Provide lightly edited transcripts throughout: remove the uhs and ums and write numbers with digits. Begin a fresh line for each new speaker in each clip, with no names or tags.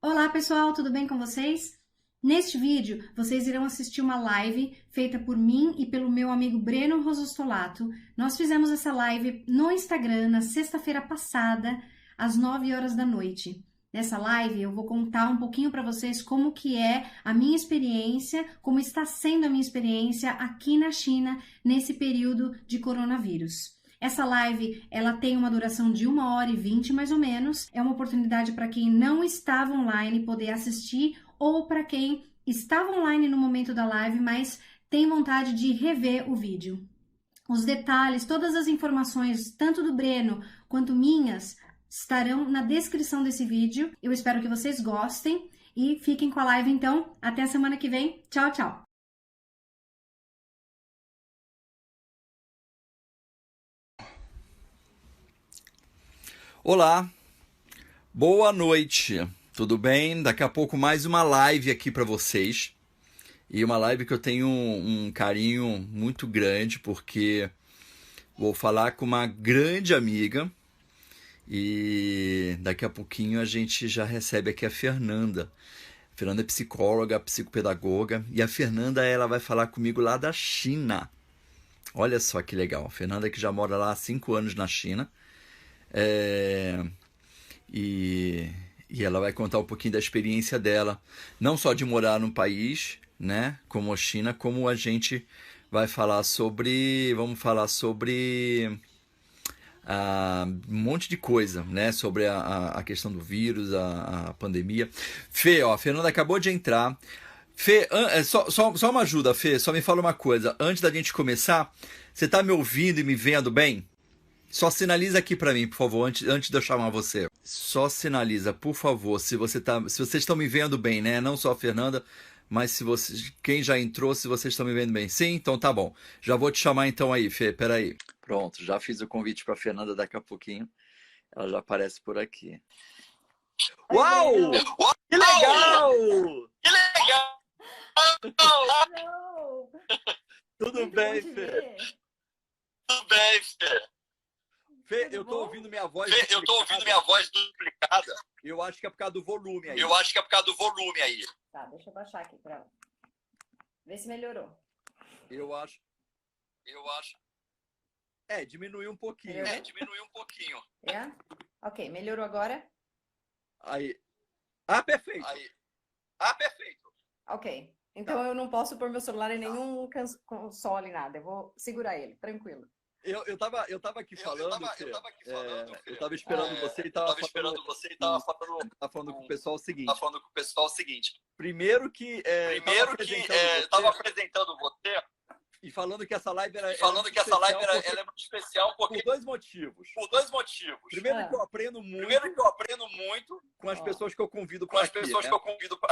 Olá pessoal, tudo bem com vocês? Neste vídeo, vocês irão assistir uma live feita por mim e pelo meu amigo Breno Rosostolato. Nós fizemos essa live no Instagram na sexta-feira passada, às 9 horas da noite. Nessa live eu vou contar um pouquinho para vocês como que é a minha experiência, como está sendo a minha experiência aqui na China nesse período de coronavírus. Essa live, ela tem uma duração de 1h20 mais ou menos. É uma oportunidade para quem não estava online poder assistir ou para quem estava online no momento da live, mas tem vontade de rever o vídeo. Os detalhes, todas as informações, tanto do Breno quanto minhas, estarão na descrição desse vídeo. Eu espero que vocês gostem e fiquem com a live então. Até a semana que vem. Tchau, tchau!
Olá, boa noite, tudo bem? Daqui a pouco mais uma live aqui para vocês. E uma live que eu tenho um carinho muito grande, porque vou falar com uma grande amiga. E daqui a pouquinho a gente já recebe aqui a Fernanda. A Fernanda é psicóloga, psicopedagoga. E a Fernanda, ela vai falar comigo lá da China. Olha só que legal. A Fernanda que já mora lá há 5 anos na China. E ela vai contar um pouquinho da experiência dela, não só de morar num país, né, como a China, como a gente vai falar sobre, vamos falar sobre um monte de coisa, né, sobre a questão do vírus, a pandemia. Fê, ó, a Fernanda acabou de entrar. Fê, só uma ajuda, Fê, só me fala uma coisa, antes da gente começar, você tá me ouvindo e me vendo bem? Só sinaliza aqui pra mim, por favor, antes de eu chamar você. Só sinaliza, por favor, se vocês estão me vendo bem, né? Não só a Fernanda, mas quem já entrou, se vocês estão me vendo bem. Sim, então tá bom. Já vou te chamar então aí, Fê, peraí. Pronto, já fiz o convite pra Fernanda, daqui a pouquinho ela já aparece por aqui. Uau! Que legal!
Que legal!
Tudo bem, Fê?
Tudo bem, Fê?
Fê, eu tô ouvindo minha voz.
Fê, eu tô ouvindo minha voz duplicada.
Eu acho que é por causa do volume aí.
Eu acho que é por causa do volume aí.
Tá, deixa eu baixar aqui pra ver se melhorou.
Eu acho. Diminuiu um pouquinho.
Diminuiu um pouquinho.
É? Ok, melhorou agora?
Aí. Perfeito.
Perfeito.
Ok. Então eu não posso pôr meu celular em nenhum console, nada. Eu vou segurar ele, tranquilo.
Eu tava aqui falando, Fê. Eu tava esperando você e
tava
falando com o pessoal o seguinte.
Tava falando com o pessoal o seguinte.
Primeiro que
tava apresentando você
e falando que essa live era
ela é muito especial
por dois motivos. Primeiro que eu aprendo muito com as pessoas que eu convido para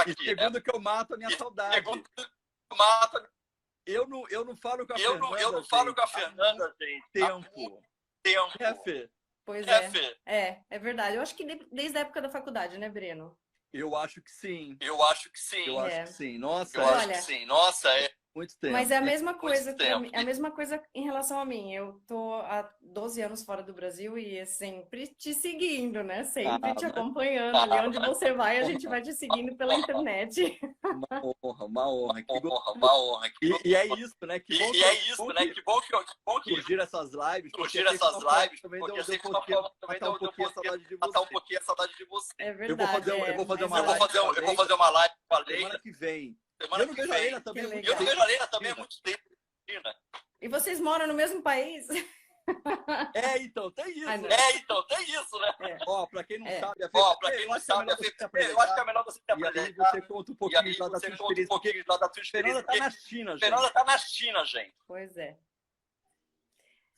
aqui. E segundo que eu mato a minha saudade. Eu não falo com a Fernanda.
Eu não falo com a Fernanda, gente.
Tempo. É, Fê?
Pois
É, Fê?
É verdade. Eu acho que desde a época da faculdade, né, Breno?
Eu acho que sim.
Eu acho que sim.
Nossa,
Nossa,
muito tempo.
Mas é a mesma coisa, é a mesma coisa em relação a mim. Eu tô há 12 anos fora do Brasil e é sempre te seguindo, né? Sempre te acompanhando. Ali onde você vai, a gente vai te seguindo pela internet.
Uma honra.
Uma honra.
E é isso, né? Que bom que surgiram essas lives. Também deu um pouquinho a saudade de você.
É verdade.
Eu vou fazer
uma live com a Leila.
Semana que vem.
Eu não vejo a Leila também há muito tempo.
E vocês moram no mesmo país?
Então, tem isso.
né?
Ó, pra quem não sabe,
eu acho que é melhor você se apresentar.
E aí você conta um pouquinho lá da sua experiência.
Fernanda
tá na China, gente.
Fernanda tá na China, gente.
Pois é.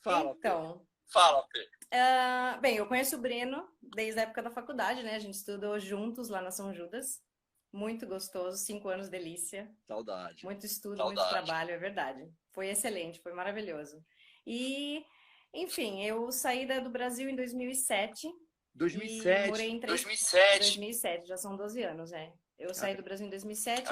Fala,
então,
Fala, Fê.
Bem, eu conheço o Breno desde a época da faculdade, né? A gente estudou juntos lá na São Judas. Muito gostoso, 5 anos delícia.
Saudade.
Muito estudo, muito trabalho, é verdade. Foi excelente, foi maravilhoso. E, enfim, eu saí do Brasil em 2007.
2007?
E morei em 2007, já são 12 anos, né? Eu saí do Brasil em 2007,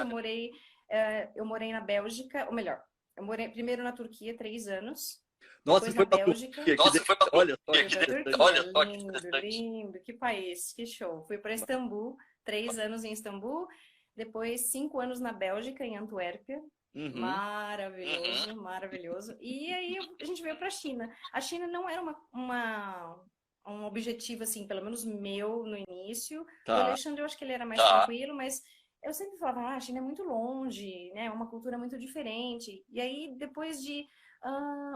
eu morei na Bélgica, ou melhor, eu morei primeiro na Turquia 3 anos.
Nossa,
Depois
foi
na
pra
Bélgica.
Turquia.
Nossa, foi pra
Olha só,
Fui
que
pra
interessante.
Turquia,
Olha só que
lindo,
interessante.
lindo, que país, que show. Fui para Istambul, 3 anos em Istambul, depois 5 anos na Bélgica, em Antuérpia.
Uhum.
Maravilhoso, maravilhoso. E aí a gente veio para a China. A China não era um objetivo, assim, pelo menos meu no início. Do
Tá.
Alexandre, eu acho que ele era mais tranquilo, mas eu sempre falava, a China é muito longe, né? É uma cultura muito diferente. E aí, depois de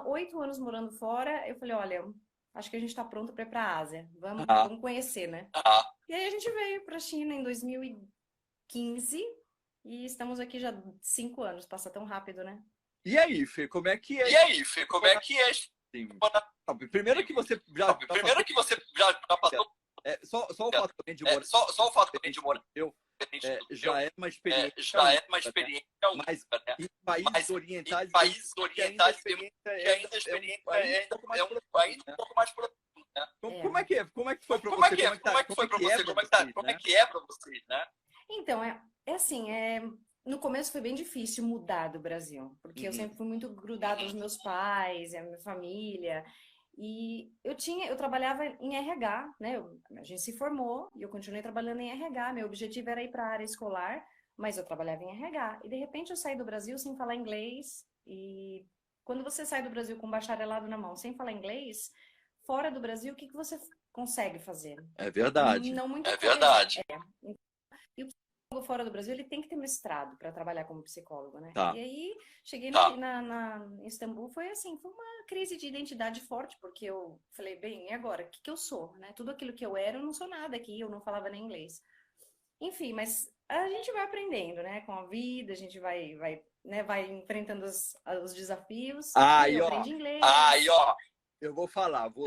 8 anos morando fora, eu falei, olha, acho que a gente está pronto para ir para a Ásia.
Ah.
Vamos conhecer, né? E aí a gente veio para a China em 2015 e estamos aqui já 5 anos. Passa tão rápido, né?
E aí, Fê, como é que é?
E aí, Fê, como é que é?
Assim, primeiro que você já
Primeiro que você já passou.
Só o fato também de morar.
Só o fato também de morar.
Já é uma experiência.
Já é uma experiência
Mas
única, né?
em países orientais,
que ainda a experiência é um pouco mais profunda. Né?
Como é que foi para
Como
você?
é que foi para você? Como é que é para vocês, né?
Então, é assim, no começo foi bem difícil mudar do Brasil, porque eu sempre fui muito grudada aos meus pais, à minha família, e eu trabalhava em RH, né? A gente se formou e eu continuei trabalhando em RH. Meu objetivo era ir para a área escolar, mas eu trabalhava em RH. E de repente eu saí do Brasil sem falar inglês, e quando você sai do Brasil com um bacharelado na mão, sem falar inglês, fora do Brasil, o que você consegue fazer?
É verdade.
Não muita
É
coisa.
verdade.
E o psicólogo fora do Brasil, ele tem que ter mestrado para trabalhar como psicólogo, né?
Tá.
E aí, cheguei em Istambul, foi assim, foi uma crise de identidade forte, porque eu falei, bem, e agora? O que eu sou, né? Tudo aquilo que eu era, eu não sou nada aqui, eu não falava nem inglês. Enfim, mas a gente vai aprendendo, né? Com a vida, a gente vai enfrentando os desafios.
Aí,
eu
ó.
aprendi inglês.
Aí, ó. Eu vou falar. Eu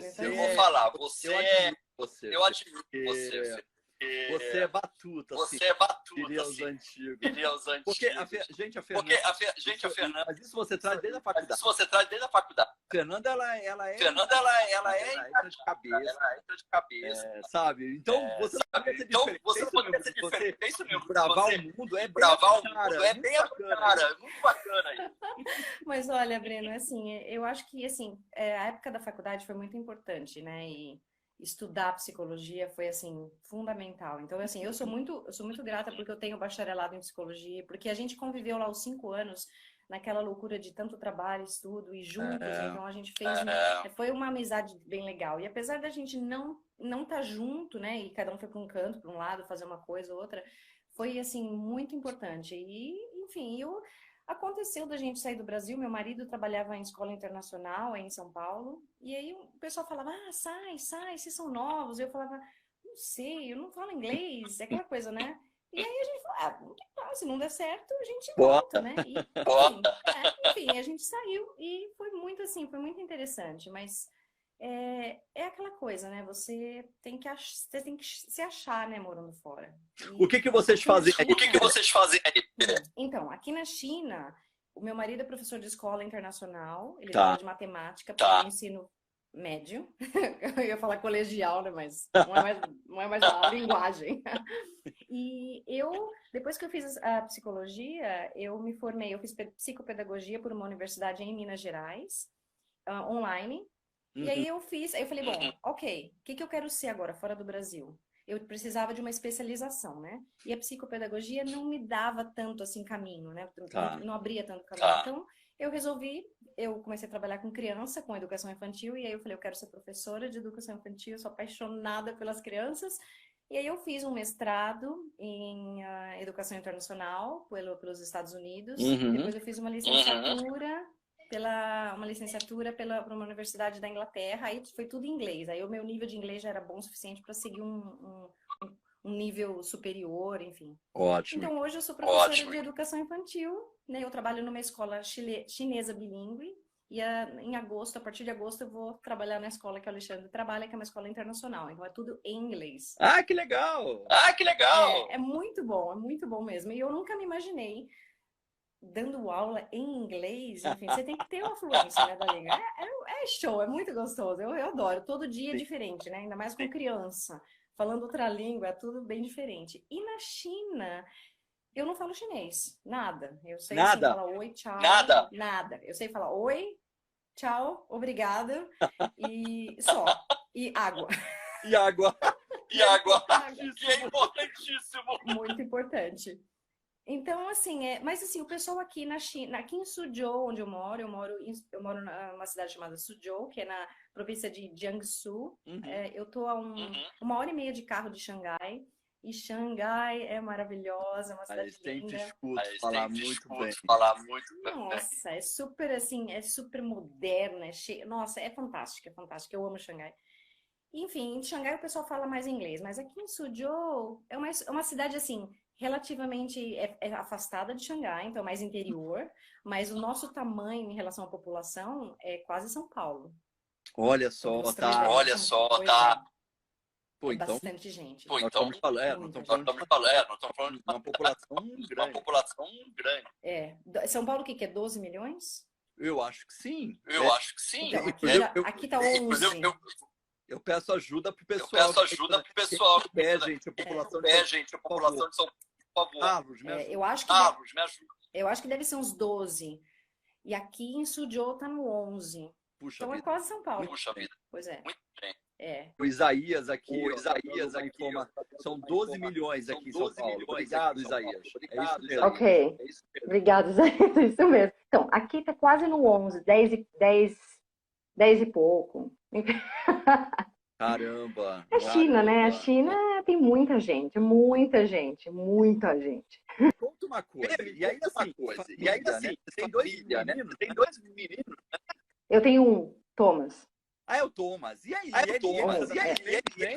admiro você. Você é batuta,
Você é batuta,
diria os
assim,
antigos.
diria os antigos.
Porque a Fernanda.
Mas
isso você traz desde a faculdade.
Isso você traz desde a faculdade.
Fernanda, ela é.
Fernanda, ela
entra de cabeça.
Ela entra de cabeça.
Sabe? Então, você não poderia ser diferente.
Você não poderia ser diferente. Pensa mesmo.
Bravar o mundo é bem
Bravar o
cara,
mundo é bem bacana. É muito bacana aí.
Mas olha, Breno, assim, eu acho que assim, a época da faculdade foi muito importante, né? E estudar psicologia foi assim fundamental. Então, assim, eu sou muito grata porque eu tenho bacharelado em psicologia, porque a gente conviveu lá os 5 anos naquela loucura de tanto trabalho, estudo e juntos. Então a gente fez foi uma amizade bem legal. E apesar da gente não tá junto, né? E cada um foi para um canto, para um lado, fazer uma coisa ou outra, foi assim muito importante. E enfim, aconteceu da gente sair do Brasil. Meu marido trabalhava em escola internacional aí em São Paulo. E aí o pessoal falava, sai, vocês são novos. Eu falava, não sei, eu não falo inglês. É aquela coisa, né? E aí a gente falou, se não der certo, a gente volta, né? E, enfim, a gente saiu e foi muito assim, foi muito interessante. Mas é aquela coisa, né? Você tem que se achar, né, morando fora.
O que vocês fazem aí?
O que vocês fazem aí?
Então, aqui na China, o meu marido é professor de escola internacional, ele dá aula de matemática para o ensino médio. Eu ia falar colegial, né? Mas não é mais a linguagem. E depois que eu fiz a psicologia, eu me formei, eu fiz psicopedagogia por uma universidade em Minas Gerais, online. E aí eu falei, bom, ok, o que eu quero ser agora, fora do Brasil? Eu precisava de uma especialização, né? E a psicopedagogia não me dava tanto, assim, caminho, né? Não abria tanto caminho. Então, eu comecei a trabalhar com criança, com educação infantil, e aí eu falei, eu quero ser professora de educação infantil, eu sou apaixonada pelas crianças. E aí eu fiz um mestrado em educação internacional pelos Estados Unidos. Depois eu fiz uma licenciatura para uma universidade da Inglaterra. Aí foi tudo em inglês. Aí o meu nível de inglês já era bom o suficiente para seguir um nível superior, enfim.
Ótimo.
Então hoje eu sou professora de educação infantil, né? Eu trabalho numa escola chinesa bilíngue. E a partir de agosto, eu vou trabalhar na escola que o Alexandre trabalha, que é uma escola internacional. Então é tudo em inglês.
Ah, que legal!
É muito bom mesmo. E eu nunca me imaginei dando aula em inglês. Enfim, você tem que ter uma fluência, né, da língua. É show, é muito gostoso. Eu adoro. Todo dia é diferente, né? Ainda mais com criança. Falando outra língua, é tudo bem diferente. E na China, eu não falo chinês. Nada. Eu sei assim, falar oi, tchau.
Nada.
Eu sei falar oi, tchau, obrigada. E só. E água.
E água.
E água, que é importantíssimo.
Muito importante. Então, assim, mas assim, o pessoal aqui na China, aqui em Suzhou, onde eu moro numa cidade chamada Suzhou, que é na província de Jiangsu. Eu tô a uma hora e meia de carro de Xangai. E Xangai é maravilhosa, é uma cidade linda.
Falar muito bem.
Nossa, é super assim, é super moderna, nossa, é fantástica, é fantástica. Eu amo Xangai. Enfim, em Xangai o pessoal fala mais inglês, mas aqui em Suzhou é uma cidade assim, relativamente afastada de Xangai, então é mais interior, mas o nosso tamanho em relação à população é quase São Paulo.
Olha só, tá.
Olha só, tá.
Pô,
É
então,
bastante gente.
nós estamos falando, nós estamos falando de uma população grande.
Uma população grande.
São Paulo o que é? 12 milhões?
Eu acho que sim.
Eu acho que sim.
Então, aqui tá 11.
Eu peço ajuda pro pessoal.
Quem
quer, gente, a população
de São Paulo, por favor.
Carlos, me ajuda.
Eu acho que
me ajuda.
eu acho que deve ser uns 12. E aqui em Suzhou tá no 11.
Puxa
Então é
vida.
quase São Paulo.
Puxa vida.
Pois é.
Muito bem.
O Isaías aqui, são 12 milhões aqui em São Paulo. Obrigado, Isaías. É isso mesmo.
Ok. Obrigado, Isaías. É isso mesmo. Então, aqui tá quase no 11, 10 e pouco.
Caramba.
É China, né? A China tem muita gente, muita gente, muita gente.
Conta uma coisa. E aí, assim, tem dois meninos.
Eu tenho um, Thomas.
Ah, é o Thomas. E aí? Ele vem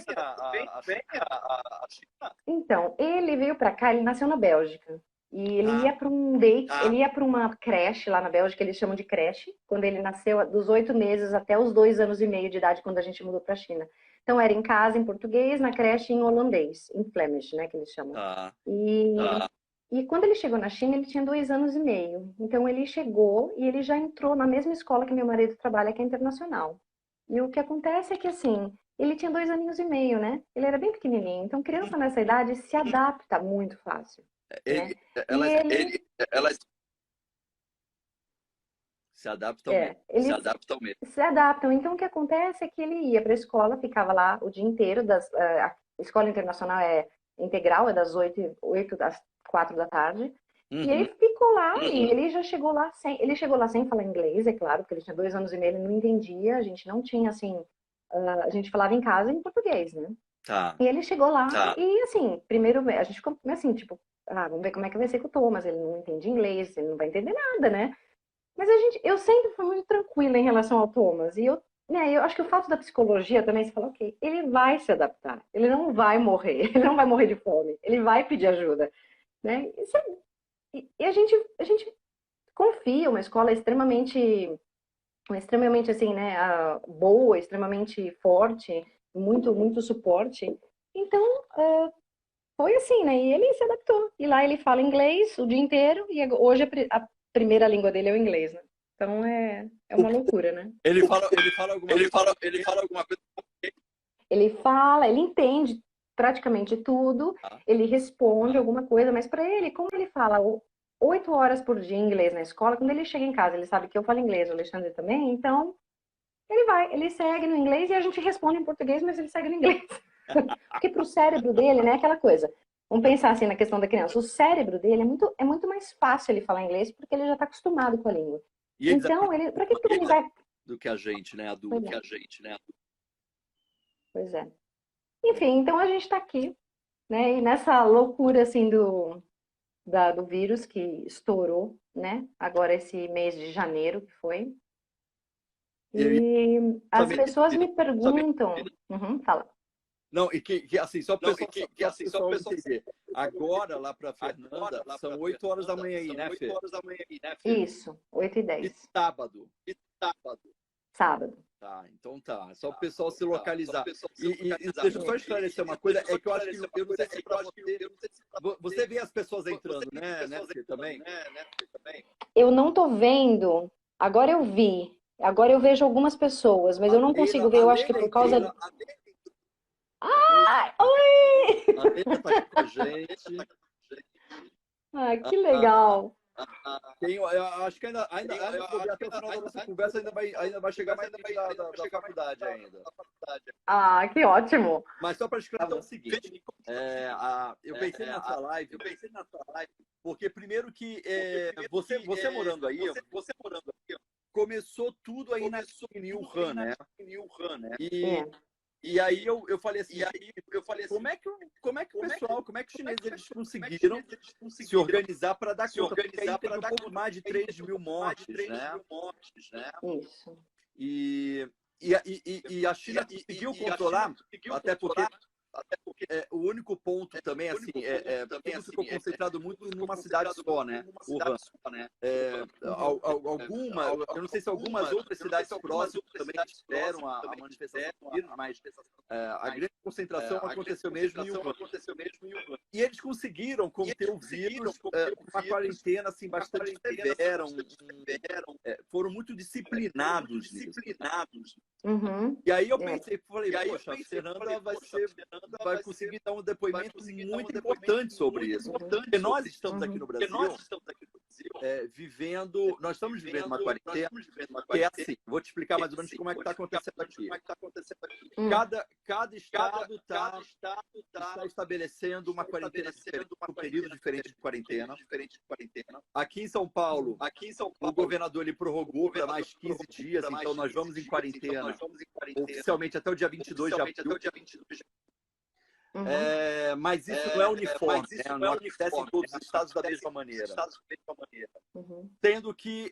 a China?
Então, ele veio pra cá, ele nasceu na Bélgica. E ele ia para um date, ele ia para uma creche lá na Bélgica, eles chamam de creche, quando ele nasceu, dos 8 meses até os 2 anos e meio de idade, quando a gente mudou para a China. Então, era em casa em português, na creche em holandês, em Flemish, né, que eles chamam. E quando ele chegou na China, ele tinha 2 anos e meio. Então, ele chegou e ele já entrou na mesma escola que meu marido trabalha, que é internacional. E o que acontece é que, assim, ele tinha 2 aninhos e meio, né? Ele era bem pequenininho. Então, criança nessa idade se adapta muito fácil.
Elas se adaptam mesmo.
Se adaptam. Então, o que acontece é que ele ia para a escola, ficava lá o dia inteiro. A escola internacional é integral, é das 8 às 4 da tarde. E ele ficou lá e ele já chegou lá sem falar inglês, é claro, porque ele tinha 2 anos e meio, ele não entendia, a gente não tinha, assim, a gente falava em casa em português, né? E ele chegou lá e, assim, primeiro a gente ficou assim, tipo, vamos ver como é que vai ser com o Thomas, ele não entende inglês, ele não vai entender nada, né? Mas eu sempre fui muito tranquila em relação ao Thomas, e eu acho que o fato da psicologia também, se fala, ok, ele vai se adaptar, ele não vai morrer, ele não vai morrer de fome, ele vai pedir ajuda, né? E a gente confia, uma escola extremamente assim, né, boa, extremamente forte, muito suporte. Então, foi assim, né? E ele se adaptou. E lá ele fala inglês o dia inteiro, e hoje a primeira língua dele é o inglês, né? Então é uma loucura, né?
Ele fala alguma coisa.
Ele entende praticamente tudo, ele responde alguma coisa, mas para ele, como ele fala 8 horas por dia em inglês na escola, quando ele chega em casa, ele sabe que eu falo inglês, o Alexandre também, então ele segue no inglês e a gente responde em português, mas ele segue no inglês. Porque pro cérebro dele, né, aquela coisa. Vamos pensar assim na questão da criança. O cérebro dele é muito mais fácil ele falar inglês porque ele já está acostumado com a língua. Então, para que ele vai...
Do que a gente, né, adulto.
Pois é. Enfim, então a gente está aqui, né, e nessa loucura, assim, do vírus que estourou, né, agora esse mês de janeiro que foi. E as pessoas me perguntam... fala.
Não, e que assim, só para o pessoal entender. Agora, lá para Fernanda, são 8 horas da manhã aí, né, Fê?
Isso, 8h10.
E sábado.
Sábado.
Tá, então tá. Só o pessoal se localizar. E deixa eu só esclarecer uma coisa, é que eu acho que eu não sei se para você vê as pessoas entrando, né, Fê, também?
Eu não tô vendo. Agora eu vi. Agora eu vejo algumas pessoas, mas eu não consigo ver. Eu acho que por causa... Oi!
A Leila tá aqui com a gente.
Que legal.
Eu acho que ainda até o final da nossa conversa ainda vai chegar mais da faculdade ainda.
Ah, que ótimo!
Mas só para esclarecer o seguinte, eu pensei na sua live, porque primeiro que você morando aí, começou tudo aí em Wuhan, né? E aí eu falei assim, como é que o pessoal, como é que os chineses eles conseguiram se organizar para dar conta? Porque aí teve um pouco mais de 3 mil mortes, né?
Isso.
E a China conseguiu controlar, até porque o único ponto também, assim, tudo ficou concentrado muito numa cidade só, né? Wuhan. Eu não sei se algumas outras cidades próximas também tiveram a manifestação do vírus, mas a grande concentração aconteceu mesmo em Wuhan. E eles conseguiram conter o vírus com uma quarentena assim, bastante severa, foram muito disciplinados nisso.
Uhum.
E aí eu pensei, falei, poxa, a Fernanda vai conseguir dar um depoimento muito importante sobre isso. Porque nós estamos aqui no Brasil nós estamos vivendo uma quarentena que é assim, vou te explicar mais ou menos como é que está acontecendo aqui. Cada estado está estabelecendo uma quarentena diferente, um período diferente de quarentena. Aqui em São Paulo, o governador ele prorrogou para mais 15 dias, então nós vamos em quarentena oficialmente até o dia 22 de abril. Mas isso não é uniforme, né? Não acontece em todos os estados da mesma maneira. Sendo que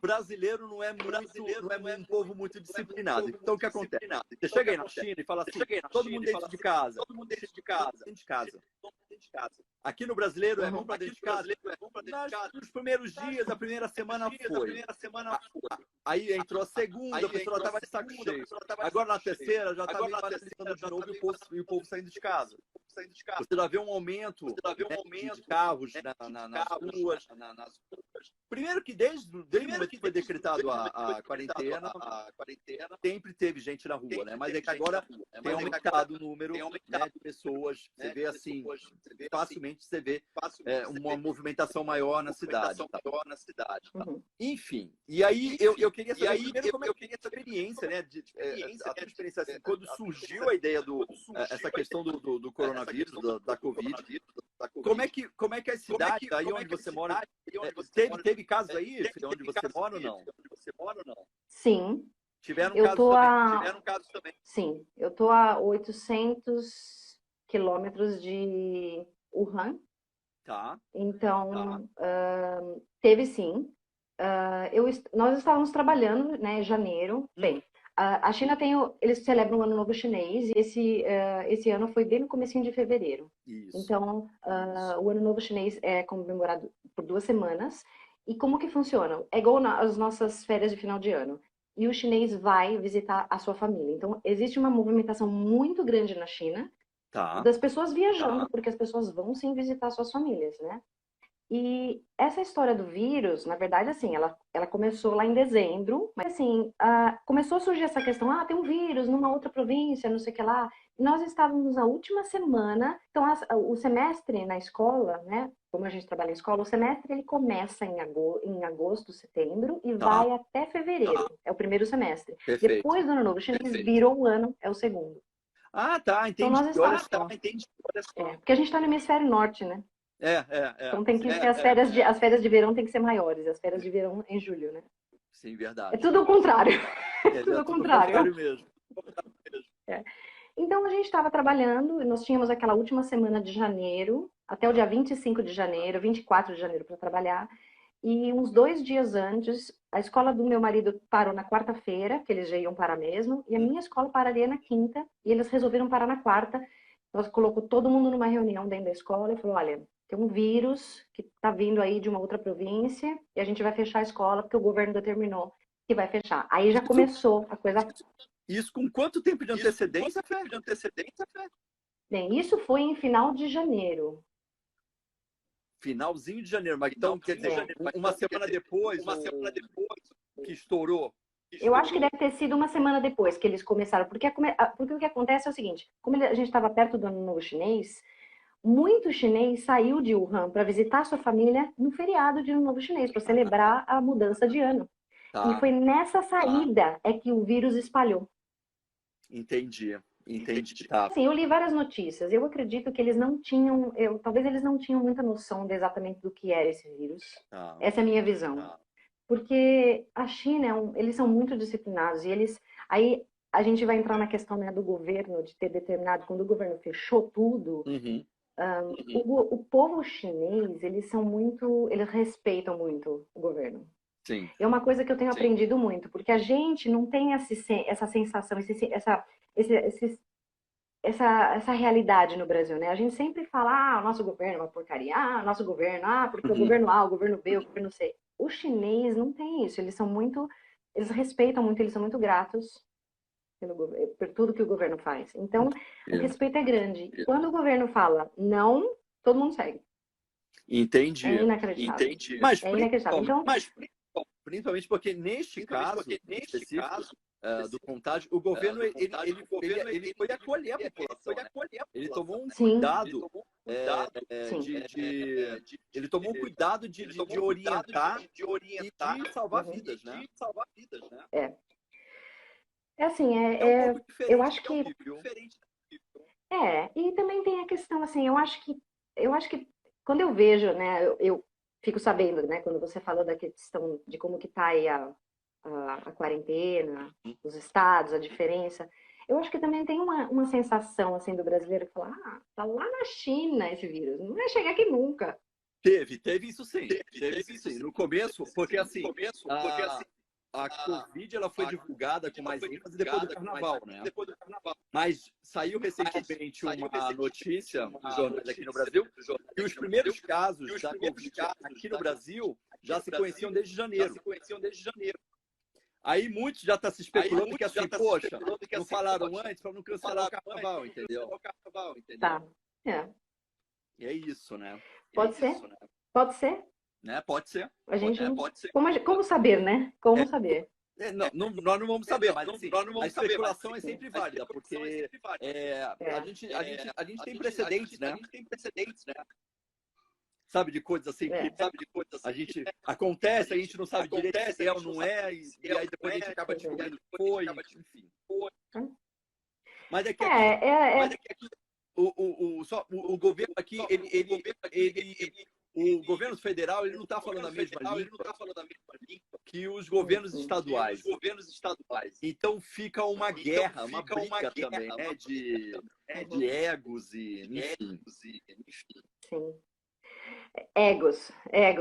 brasileiro não é um povo muito disciplinado. Então o que acontece? Você chega aí na China e fala assim, todo mundo dentro de casa. Aqui no brasileiro vamos para dentro de casa. Nos primeiros dias, a primeira semana foi. Aí entrou a segunda, a pessoa estava de saco cheio. Agora na terceira já está meio paralisando de novo e o povo saindo de casa. Você já vê um aumento de carros nas ruas. Primeiro que desde o momento que foi decretado a quarentena, sempre teve gente na rua, né? Mas é que agora tem aumentado o número de pessoas. Você vê assim, facilmente você vê uma movimentação maior na cidade. Enfim, e aí eu queria saber primeiro como é que essa experiência, né? A tua experiência assim, quando surgiu a ideia essa questão do coronavírus, da Covid, como é que a cidade, aí onde você mora, teve casos aí, onde você mora ou não?
Sim.
Tiveram casos também.
Sim, eu tô a 800 quilômetros de Wuhan.
Tá.
Então, teve sim. Nós estávamos trabalhando, né, em janeiro. Bem, a China eles celebram o Ano Novo Chinês e esse ano foi bem no comecinho de fevereiro.
Isso.
Então, o Ano Novo Chinês é comemorado por 2 semanas. E como que funciona? É igual as nossas férias de final de ano. E o chinês vai visitar a sua família. Então, existe uma movimentação muito grande na China das pessoas viajando, porque as pessoas vão sim visitar suas famílias, né? E essa história do vírus, na verdade, assim, ela começou lá em dezembro, mas assim, começou a surgir essa questão, tem um vírus numa outra província, não sei o que lá. E nós estávamos na última semana, então o semestre na escola, né, como a gente trabalha em escola, o semestre ele começa em agosto, setembro e vai até fevereiro, é o primeiro semestre.
Perfeito.
Depois do Ano Novo Chinês, virou o ano, é o segundo.
Entendi.
Então nós estamos, porque a gente está no hemisfério norte, né? Então tem que as férias de verão tem que ser maiores, as férias de verão em julho, né?
Sim, verdade.
É tudo ao contrário. Tudo ao contrário
mesmo.
Então a gente estava trabalhando, nós tínhamos aquela última semana de janeiro, até o dia 25 de janeiro, 24 de janeiro para trabalhar. E uns 2 dias antes, a escola do meu marido parou na quarta-feira, que eles já iam parar mesmo, e a minha escola pararia na quinta, e eles resolveram parar na quarta. Nós colocou todo mundo numa reunião dentro da escola e falou, olha, tem um vírus que está vindo aí de uma outra província e a gente vai fechar a escola porque o governo determinou que vai fechar. Aí já começou a coisa...
Isso com quanto tempo de antecedência, Fê?
Bem, isso foi em final de janeiro.
Finalzinho de janeiro, mas então, quer dizer, uma semana depois que estourou.
Eu acho que deve ter sido uma semana depois que eles começaram, porque o que acontece é o seguinte, como a gente estava perto do Ano Novo Chinês, muito chinês saiu de Wuhan para visitar sua família no feriado de Ano Novo Chinês, para celebrar a mudança de ano.
Tá.
E foi nessa saída é que o vírus espalhou.
Entendi. Tá.
Assim, eu li várias notícias. Eu acredito que eles não tinham, talvez eles não tinham muita noção exatamente do que era esse vírus.
Tá.
Essa é a minha visão. Porque a China, eles são muito disciplinados e aí a gente vai entrar na questão, né, do governo, de ter determinado, quando o governo fechou tudo, o povo chinês, eles respeitam muito o governo.
Sim.
É uma coisa que eu tenho aprendido muito, porque a gente não tem essa sensação, essa realidade no Brasil, né? A gente sempre fala, o nosso governo é uma porcaria, nosso governo, porque o governo A, o governo B, o governo C. O chinês não tem isso, eles respeitam muito, eles são muito gratos por tudo que o governo faz. Então, o respeito é grande. Quando o governo fala não, todo mundo segue.
Entendi.
É inacreditável.
Mas,
é inacreditável. Então,
principalmente porque neste caso do contágio, o governo ele foi acolher a população. Ele tomou um cuidado ele tomou um cuidado de orientar e de salvar vidas, né?
É assim,
um pouco diferente,
eu acho que e também tem a questão assim, eu acho que quando eu vejo, né, eu fico sabendo, né, quando você falou da questão de como que tá aí a quarentena, os estados, a diferença, eu acho que também tem uma sensação, assim, do brasileiro que fala, tá lá na China esse vírus, não vai chegar aqui nunca.
Teve isso sim. Teve isso sim. No começo, porque assim, a Covid ela foi divulgada com mais ênfase depois do carnaval, né? Mas saiu recentemente uma notícia nos jornais aqui no Brasil que os primeiros casos da Covid aqui no Brasil já se conheciam desde janeiro. Aí muitos já estão se especulando que assim, poxa, não falaram antes para não cancelar o carnaval, entendeu?
Tá.
E é isso, né?
Pode ser? Pode ser?
Né? Pode ser.
A gente
pode ser.
Como saber, né? Como saber?
Nós não vamos saber, mas assim, a especulação é sempre válida, porque a gente tem precedentes, né? Sabe, de coisas assim, a gente acontece, a gente não sabe direito se é ou não é, e aí depois a gente acaba descobrindo que foi, enfim. Mas é que o governo aqui, o governo federal, ele não está falando a mesma língua que os governos estaduais. Então fica uma guerra, uma briga também, né? De egos e enfim.
Sim. Egos,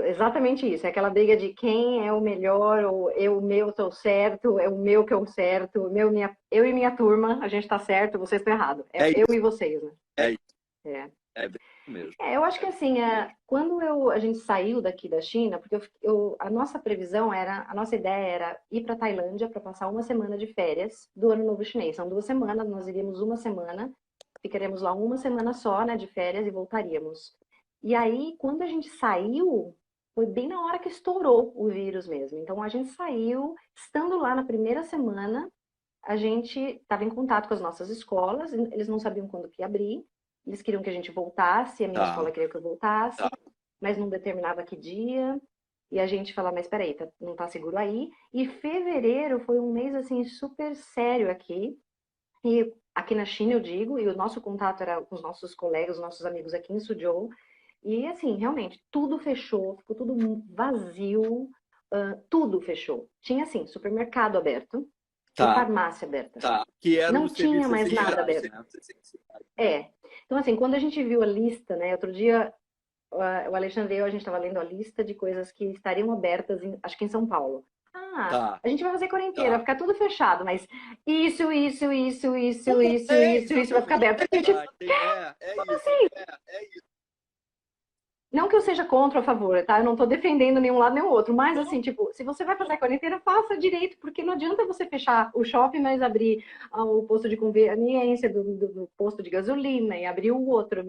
exatamente isso. É aquela briga de quem é o melhor, ou o meu estou certo, é o meu que é o certo, eu e minha turma, a gente está certo, vocês estão errados. Eu e vocês, né?
É isso. É mesmo.
Eu acho que assim, quando a gente saiu daqui da China, porque a nossa previsão a nossa ideia era ir para Tailândia para passar uma semana de férias do Ano Novo Chinês. São 2 semanas, nós iríamos uma semana, ficaremos lá uma semana só, né, de férias e voltaríamos. E aí, quando a gente saiu, foi bem na hora que estourou o vírus mesmo. Então, a gente saiu, estando lá na primeira semana, a gente estava em contato com as nossas escolas, eles não sabiam quando que ia abrir, eles queriam que a gente voltasse, a minha escola queria que eu voltasse, mas não determinava que dia, e a gente falava, mas peraí, não tá seguro aí. E fevereiro foi um mês, assim, super sério aqui, e aqui na China, eu digo, e o nosso contato era com os nossos colegas, os nossos amigos aqui em Suzhou. E assim, realmente, tudo fechou, ficou tudo vazio, tudo fechou. Tinha assim, supermercado aberto e farmácia aberta.
Que era
não tinha mais nada aberto. Então assim, quando a gente viu a lista, né, outro dia o Alexandre e eu, a gente estava lendo a lista de coisas que estariam abertas, acho que em São Paulo. A gente vai fazer quarentena, vai ficar tudo fechado, mas isso vai ficar aberto.
Isso.
Não que eu seja contra ou a favor, tá? Eu não tô defendendo nenhum lado nem o outro, mas assim, tipo, se você vai fazer a quarentena, faça direito, porque não adianta você fechar o shopping, mas abrir o posto de conveniência do posto de gasolina e abrir o outro,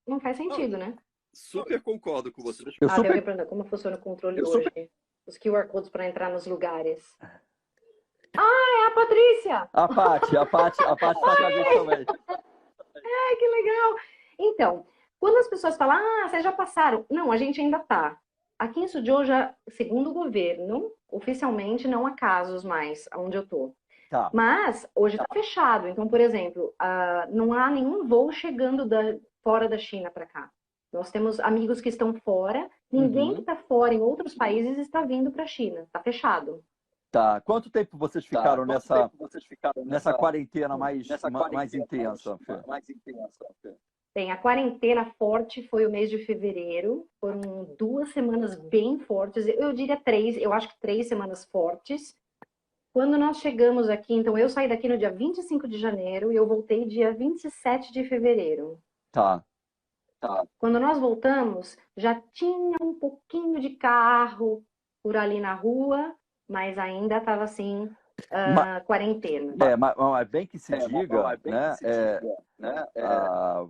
não faz sentido, né?
Super concordo com você.
Como funciona o controle hoje? Os QR Codes para entrar nos lugares. É a Patrícia!
A Paty tá com a gente também.
Que legal! Então, Quando as pessoas falam, ah, vocês já passaram. Não, a gente ainda está. Aqui em Suzhou, já, segundo o governo, oficialmente não há casos mais onde eu estou.
Tá.
Mas hoje está fechado. Então, por exemplo, não há nenhum voo chegando fora da China para cá. Nós temos amigos que estão fora. Ninguém que está fora em outros países está vindo para a China. Está fechado.
Tá. Quanto tempo vocês ficaram nessa quarentena mais intensa, Fê?
Bem, a quarentena forte foi o mês de fevereiro. Foram 2 semanas bem fortes. Eu diria 3, eu acho que 3 semanas fortes. Quando nós chegamos aqui, então eu saí daqui no dia 25 de janeiro e eu voltei dia 27 de fevereiro.
Tá.
Quando nós voltamos, já tinha um pouquinho de carro por ali na rua, mas ainda estava assim, quarentena.
Mas bem que se diga, né?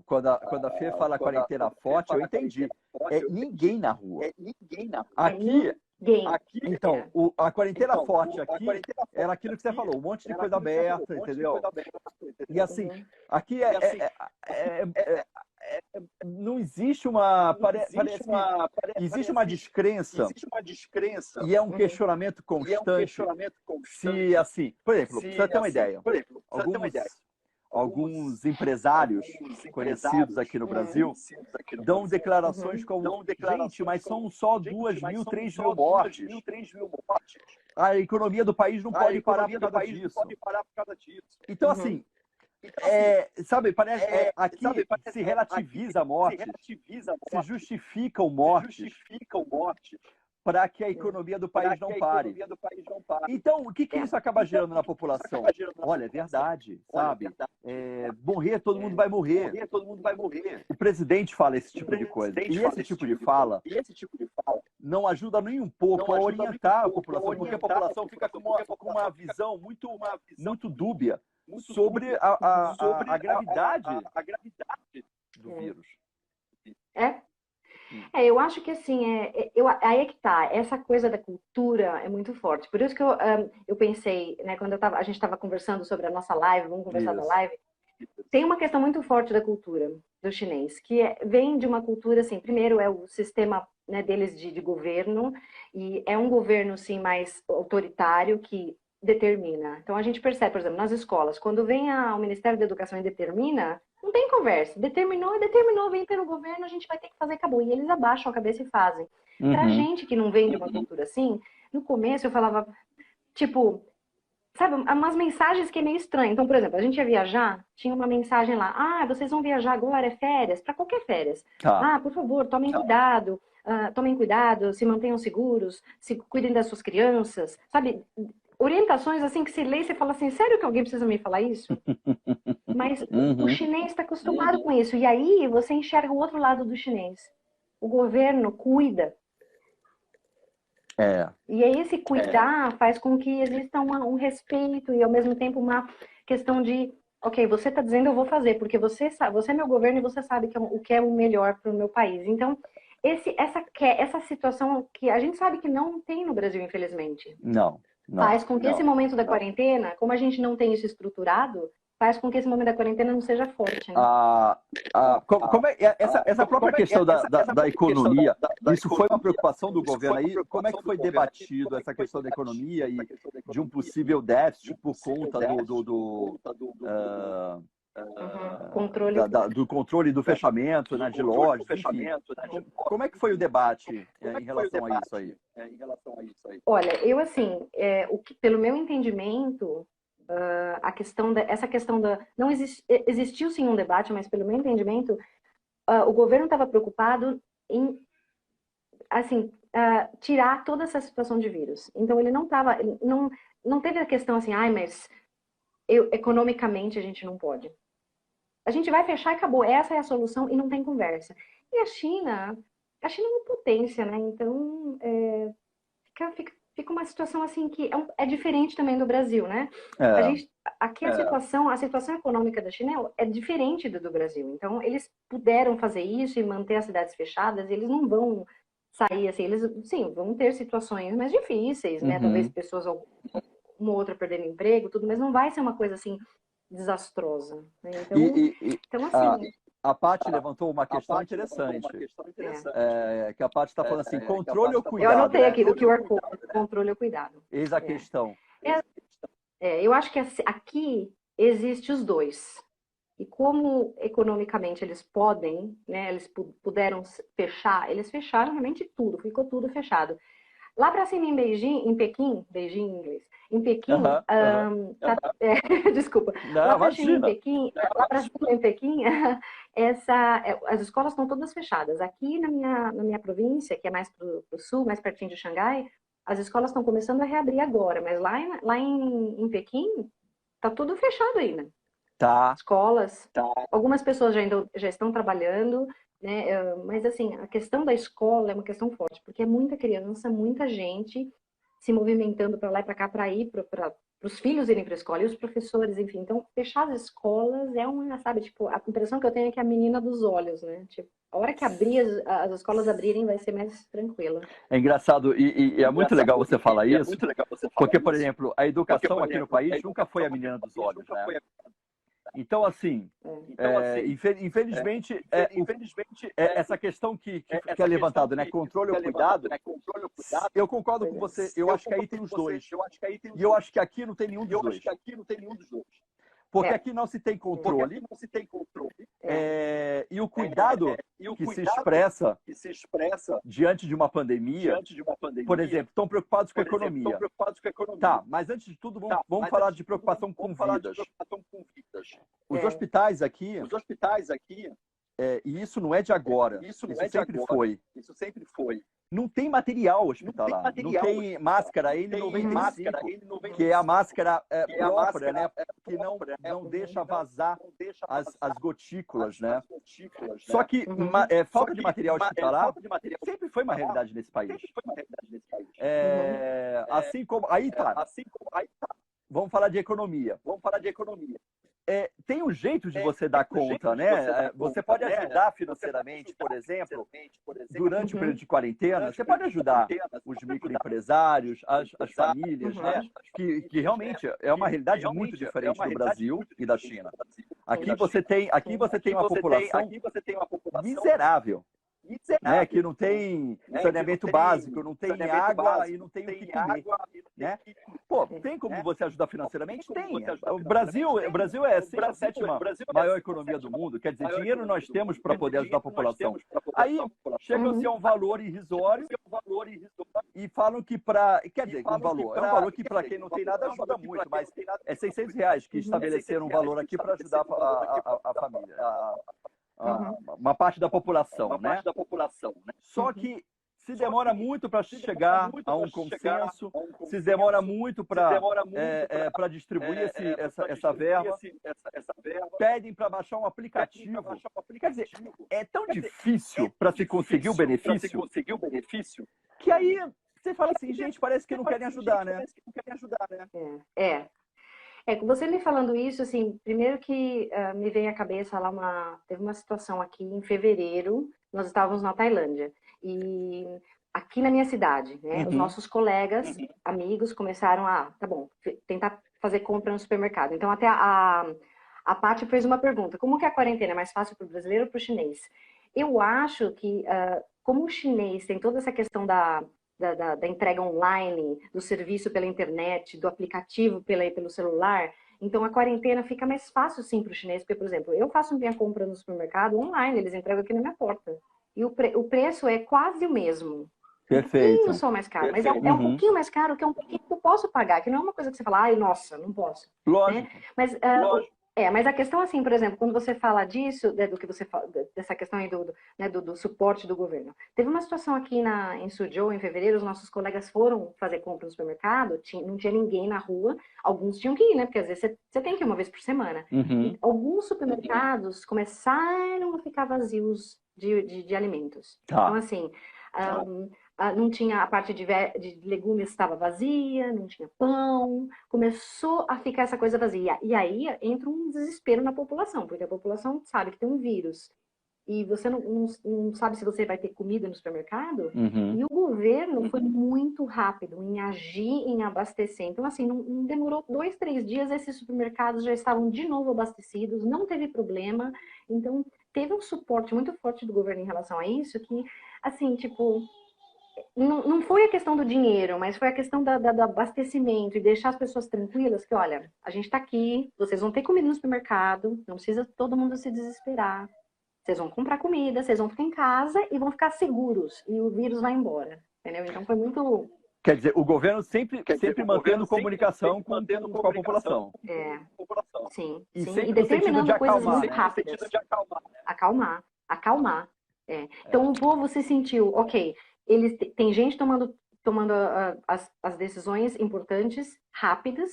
Quando a Fê fala quarentena forte, eu entendi. É ninguém na rua. Aqui, então, a quarentena forte aqui era aquilo que você falou, um monte de coisa aberta, entendeu? E assim, aqui não existe existe uma descrença e é um questionamento constante se, assim, por exemplo, pra você ter uma ideia, alguns empresários conhecidos aqui no Brasil dão declarações como, gente, mas são só 2.000, 3.000 mortes. A economia do país não pode parar por causa disso. Então, assim, sabe, parece aqui se relativiza a morte, se justificam mortes para que a economia do país não pare. Então, o que isso acaba gerando na população? Olha, é verdade, sabe? Morrer, todo mundo vai morrer. O presidente fala esse tipo de coisa. E esse tipo de fala não ajuda nem um pouco a orientar a população, porque a população fica com uma visão muito dúbia sobre a gravidade do vírus.
Eu acho que assim, aí é que tá, essa coisa da cultura é muito forte. Por isso que eu pensei, né, quando a gente estava conversando sobre a nossa live, vamos conversar da live, tem uma questão muito forte da cultura do chinês, que vem de uma cultura, assim, primeiro é o sistema, né, deles de governo, e é um governo, assim, mais autoritário que determina. Então a gente percebe, por exemplo, nas escolas, quando vem o Ministério da Educação e determina, não tem conversa. Determinou, vem pelo governo, a gente vai ter que fazer, acabou. E eles abaixam a cabeça e fazem. Pra gente que não vem de uma cultura assim, no começo eu falava, tipo, sabe, umas mensagens que é meio estranho. Então, por exemplo, a gente ia viajar, tinha uma mensagem lá, vocês vão viajar agora, é férias, para qualquer férias. Por favor, tomem cuidado, se mantenham seguros, se cuidem das suas crianças, sabe? Orientações assim que se lê e você fala assim, sério que alguém precisa me falar isso? Mas o chinês está acostumado com isso. E aí você enxerga o outro lado do chinês. O governo cuida. E aí esse cuidar faz com que exista um respeito e ao mesmo tempo uma questão de, ok, você está dizendo eu vou fazer, porque você é meu governo e você sabe o que é o melhor para o meu país. Então, essa situação que a gente sabe que não tem no Brasil, infelizmente.
Não.
Faz com que esse momento da quarentena, como a gente não tem isso estruturado, faz com que esse momento da quarentena não seja forte. Né?
Essa própria questão da economia, isso foi uma preocupação do governo aí? Como é que foi debatido essa questão da economia e de um possível déficit por conta do controle do fechamento, né, de lojas, enfim. Como é que foi o debate em relação a isso aí?
Olha, eu assim, pelo meu entendimento, essa questão não existiu sim um debate, mas pelo meu entendimento, o governo estava preocupado em assim tirar toda essa situação de vírus. Então ele não teve a questão assim, mas economicamente a gente não pode. A gente vai fechar e acabou. Essa é a solução e não tem conversa. E a China é uma potência, né? Então fica uma situação assim que é diferente também do Brasil, né? Aqui a situação econômica da China é diferente do Brasil. Então eles puderam fazer isso e manter as cidades fechadas. Eles não vão sair assim. Eles sim vão ter situações mais difíceis, né? Talvez pessoas uma ou outra perdendo emprego, tudo, mas não vai ser uma coisa assim desastrosa. Né? Então assim.
A Paty levantou uma questão interessante. Que a Paty está falando assim, controle ou cuidado?
Eu anotei aqui do QR Code, controle ou cuidado.
Eis a questão.
Eu acho que aqui existe os dois. E como economicamente eles podem, né, eles puderam fechar, eles fecharam realmente tudo, ficou tudo fechado. Lá para cima em Pequim, Beijing em inglês, em Pequim, desculpa, lá para cima em Pequim, as escolas estão todas fechadas. Aqui na minha província, que é mais para o sul, mais pertinho de Xangai, as escolas estão começando a reabrir agora, mas lá em Pequim, está tudo fechado ainda.
Tá.
Escolas, algumas pessoas já estão trabalhando, né? Mas assim, a questão da escola é uma questão forte, porque é muita criança, muita gente se movimentando para lá e para cá para ir para os filhos irem para a escola e os professores, enfim. Então, fechar as escolas é uma, sabe, tipo, a impressão que eu tenho é que é a menina dos olhos, né? Tipo, a hora que as escolas abrirem vai ser mais tranquila.
É engraçado e é muito legal você falar isso, porque, por exemplo, a educação aqui no país nunca foi a menina dos olhos, né? Então, assim, infelizmente, essa questão que é levantada, né? Controle ou cuidado, eu concordo com você. Eu acho que aí tem os dois. E eu acho que aqui não tem nenhum dos dois. Porque aqui não se tem controle. E o cuidado que se expressa diante de uma pandemia, por exemplo, estão preocupados com a economia. Tá, mas antes de tudo, vamos falar de preocupação com vidas. Os hospitais aqui, e isso não é de agora, isso sempre foi. Não tem material hospitalar, não tem máscara N95, que é a máscara própria, né? Que não deixa vazar as gotículas, né? Só que falta de material hospitalar sempre foi uma realidade nesse país. Assim como... Aí tá. Vamos falar de economia. Tem um jeito de você dar conta, né? Você pode ajudar financeiramente, por exemplo, durante o período de quarentena, você pode ajudar os microempresários, as famílias, né? Que realmente é uma realidade muito diferente do Brasil e da China. Aqui você tem uma população miserável. Né, que não tem saneamento básico, não tem água e não tem o que comer. Né? Pô, tem como você ajudar financeiramente? Tem. O Brasil é a 7ª maior economia do mundo. Quer dizer, dinheiro nós temos para poder ajudar a população. Aí chegam-se a um valor irrisório e falam que para... Quer dizer, um valor que para quem não tem nada ajuda muito, mas é R$600 que estabeleceram um valor aqui para ajudar a família, uma parte da população, né? Só que se demora muito para chegar a um consenso, se demora muito para distribuir essa verba, pedem para baixar um aplicativo. Quer dizer, é tão difícil para se conseguir o benefício que aí você fala assim, gente, parece que não querem ajudar, né?
Com você me falando isso, assim, primeiro que me veio à cabeça lá teve uma situação aqui em fevereiro, nós estávamos na Tailândia, e aqui na minha cidade, né, os nossos colegas, amigos, começaram a, tentar fazer compra no supermercado. Então, até a Paty fez uma pergunta, como que a quarentena é mais fácil para o brasileiro ou para o chinês? Eu acho que, como o chinês tem toda essa questão da entrega online, do serviço pela internet, do aplicativo pelo celular. Então, a quarentena fica mais fácil, sim, para o chinês. Porque, por exemplo, eu faço minha compra no supermercado online, eles entregam aqui na minha porta. E o preço é quase o mesmo.
Perfeito.
Um pouquinho só mais caro. Mas é um pouquinho mais caro, que é um pouquinho que eu posso pagar. Que não é uma coisa que você fala, ai, nossa, não posso.
Lógico.
Né? Mas a questão, assim, por exemplo, quando você fala disso, do que você fala, dessa questão aí do suporte do governo. Teve uma situação aqui em Suzhou, em fevereiro, os nossos colegas foram fazer compra no supermercado, não tinha ninguém na rua, alguns tinham que ir, né? Porque às vezes você tem que ir uma vez por semana. E alguns supermercados começaram a ficar vazios de alimentos. Então, assim... não tinha a parte de legumes estava vazia, não tinha pão, começou a ficar essa coisa vazia. E aí entra um desespero na população, porque a população sabe que tem um vírus e você não sabe se você vai ter comida no supermercado. E o governo foi muito rápido em agir, em abastecer. Então, assim, não demorou 2, 3 dias, esses supermercados já estavam de novo abastecidos, não teve problema. Então, teve um suporte muito forte do governo em relação a isso, que, assim, tipo, não foi a questão do dinheiro, mas foi a questão do abastecimento e deixar as pessoas tranquilas que, olha, a gente tá aqui, vocês vão ter comida no supermercado, não precisa todo mundo se desesperar. Vocês vão comprar comida, vocês vão ficar em casa e vão ficar seguros. E o vírus vai embora, entendeu? Então foi muito...
Quer dizer, o governo sempre mantendo comunicação com a população.
Sim,
E
sim.
sempre
E
no sentido
determinando
de
coisas
acalmar,
muito
né?
rápidas. Acalmar. Então o povo se sentiu, ok, tem gente tomando as decisões importantes, rápidas,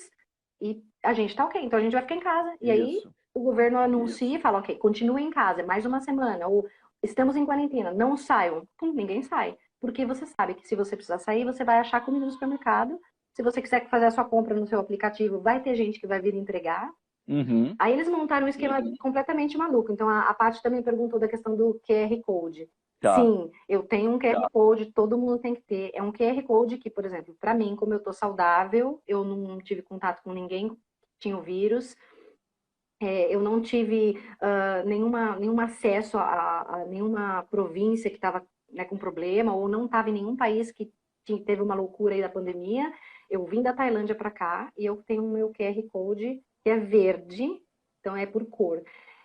e a gente tá ok, então a gente vai ficar em casa. E aí o governo anuncia e fala, ok, continue em casa, mais uma semana, ou estamos em quarentena, não saiam. Pum, ninguém sai. Porque você sabe que se você precisar sair, você vai achar comida no supermercado. Se você quiser fazer a sua compra no seu aplicativo, vai ter gente que vai vir entregar.
Uhum.
Aí eles montaram um esquema completamente maluco. Então a Paty também perguntou da questão do QR Code.
Tá.
Sim, eu tenho um QR Code, todo mundo tem que ter. É um QR Code que, por exemplo, para mim, como eu tô saudável, eu não tive contato com ninguém que tinha o vírus. Eu não tive nenhum acesso a nenhuma província que estava, né, com problema, ou não estava em nenhum país que teve uma loucura aí da pandemia. Eu vim da Tailândia para cá e eu tenho o meu QR Code, que é verde, então é por cor.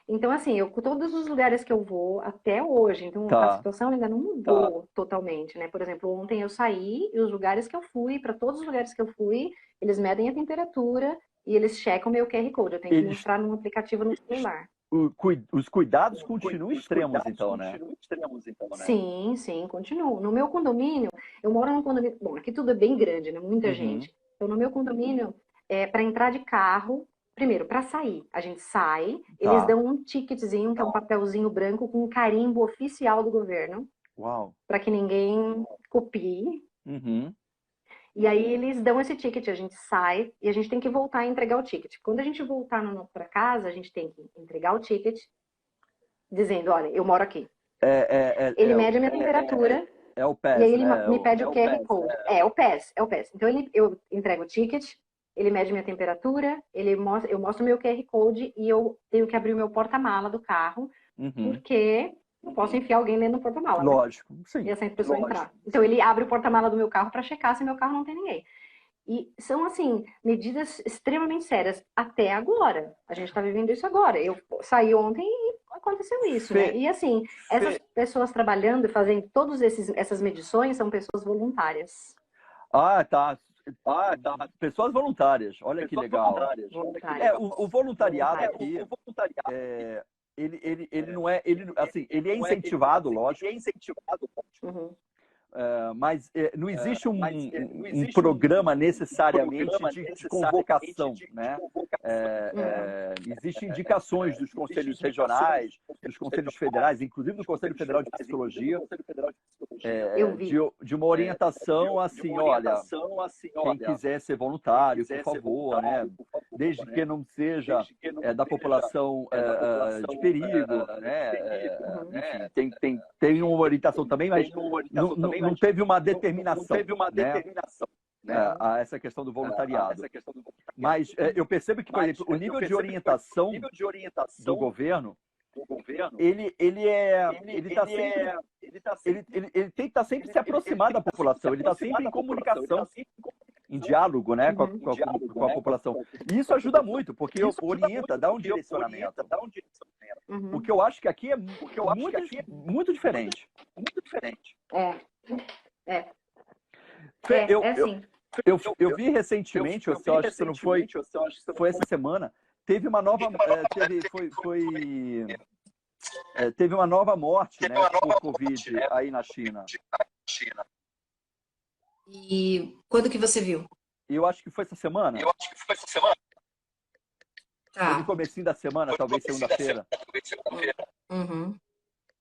Então, assim, todos os lugares que eu vou, até hoje, então a situação ainda não mudou totalmente, né? Por exemplo, ontem eu saí e os lugares que eu fui, para todos os lugares que eu fui, eles medem a temperatura e eles checam o meu QR Code. Eu tenho que mostrar num aplicativo no celular.
Os cuidados continuam extremos, então, né?
Sim, sim, continuam. No meu condomínio, eu moro num condomínio... Bom, aqui tudo é bem grande, né? Muita gente. Então, no meu condomínio, para entrar de carro... Primeiro, para sair, a gente sai, eles dão um ticketzinho, que é um papelzinho branco com um carimbo oficial do governo.
Uau!
Para que ninguém copie.
Uhum.
E aí eles dão esse ticket, a gente sai e a gente tem que voltar a entregar o ticket. Quando a gente voltar para casa, a gente tem que entregar o ticket, dizendo, olha, eu moro aqui. Ele mede a minha temperatura.
É o PES,
e aí ele
né?
me pede o QR Code. É o PES. Então eu entrego o ticket, ele mede minha temperatura, eu mostro meu QR Code e eu tenho que abrir o meu porta-mala do carro, porque não posso enfiar alguém dentro do porta-mala.
Lógico,
né?
sim.
E essa pessoa entrar. Então ele abre o porta-mala do meu carro para checar se meu carro não tem ninguém. E são, assim, medidas extremamente sérias. Até agora. A gente está vivendo isso agora. Eu saí ontem e aconteceu isso, né? E, assim, essas pessoas trabalhando e fazendo todas essas medições são pessoas voluntárias.
Tá. Pessoas voluntárias. Olha que legal. O voluntariado aqui, ele não é... Ele é incentivado, lógico. Mas não existe um programa necessariamente de convocação, né? Existem indicações dos conselhos regionais, dos conselhos federais, inclusive do Conselho Federal de Psicologia, de uma orientação assim, olha, quem quiser ser voluntário, por favor, né? Desde que não seja da população de perigo, né? Enfim, tem uma orientação também, mas não teve uma determinação, a essa questão do voluntariado. Mas eu percebo que, por exemplo, o nível de orientação do governo, ele tem que estar sempre se aproximar da população, ele está sempre em comunicação, em diálogo, né, com a população. E isso ajuda muito, porque orienta, dá um direcionamento. O que eu acho que aqui é muito diferente. Eu vi recentemente, eu acho que não foi essa semana, teve uma nova teve uma nova morte, né, por Covid aí na China.
E quando que você viu?
Eu acho que foi essa semana.
Tá.
Foi no comecinho da semana, talvez segunda-feira.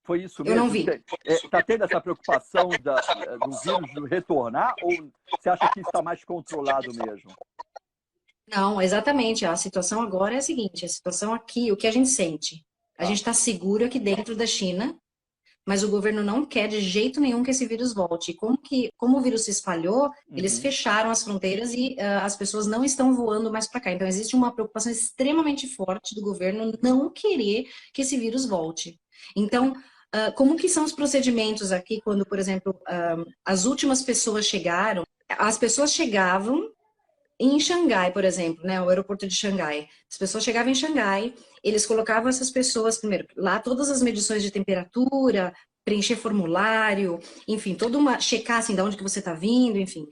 Foi isso mesmo?
Eu não vi.
Está tendo essa preocupação do vírus retornar ou você acha que está mais controlado mesmo?
Não, exatamente. A situação agora é a seguinte, a situação aqui, o que a gente sente? A gente está seguro aqui dentro da China, mas o governo não quer de jeito nenhum que esse vírus volte. Como o vírus se espalhou, eles fecharam as fronteiras e as pessoas não estão voando mais para cá. Então existe uma preocupação extremamente forte do governo não querer que esse vírus volte. Então, como que são os procedimentos aqui quando, por exemplo, as últimas pessoas chegaram? As pessoas chegavam em Xangai, por exemplo, né, o aeroporto de Xangai. As pessoas chegavam em Xangai, eles colocavam essas pessoas, primeiro, lá todas as medições de temperatura, preencher formulário, enfim, toda uma, checar assim, de onde que você está vindo, enfim.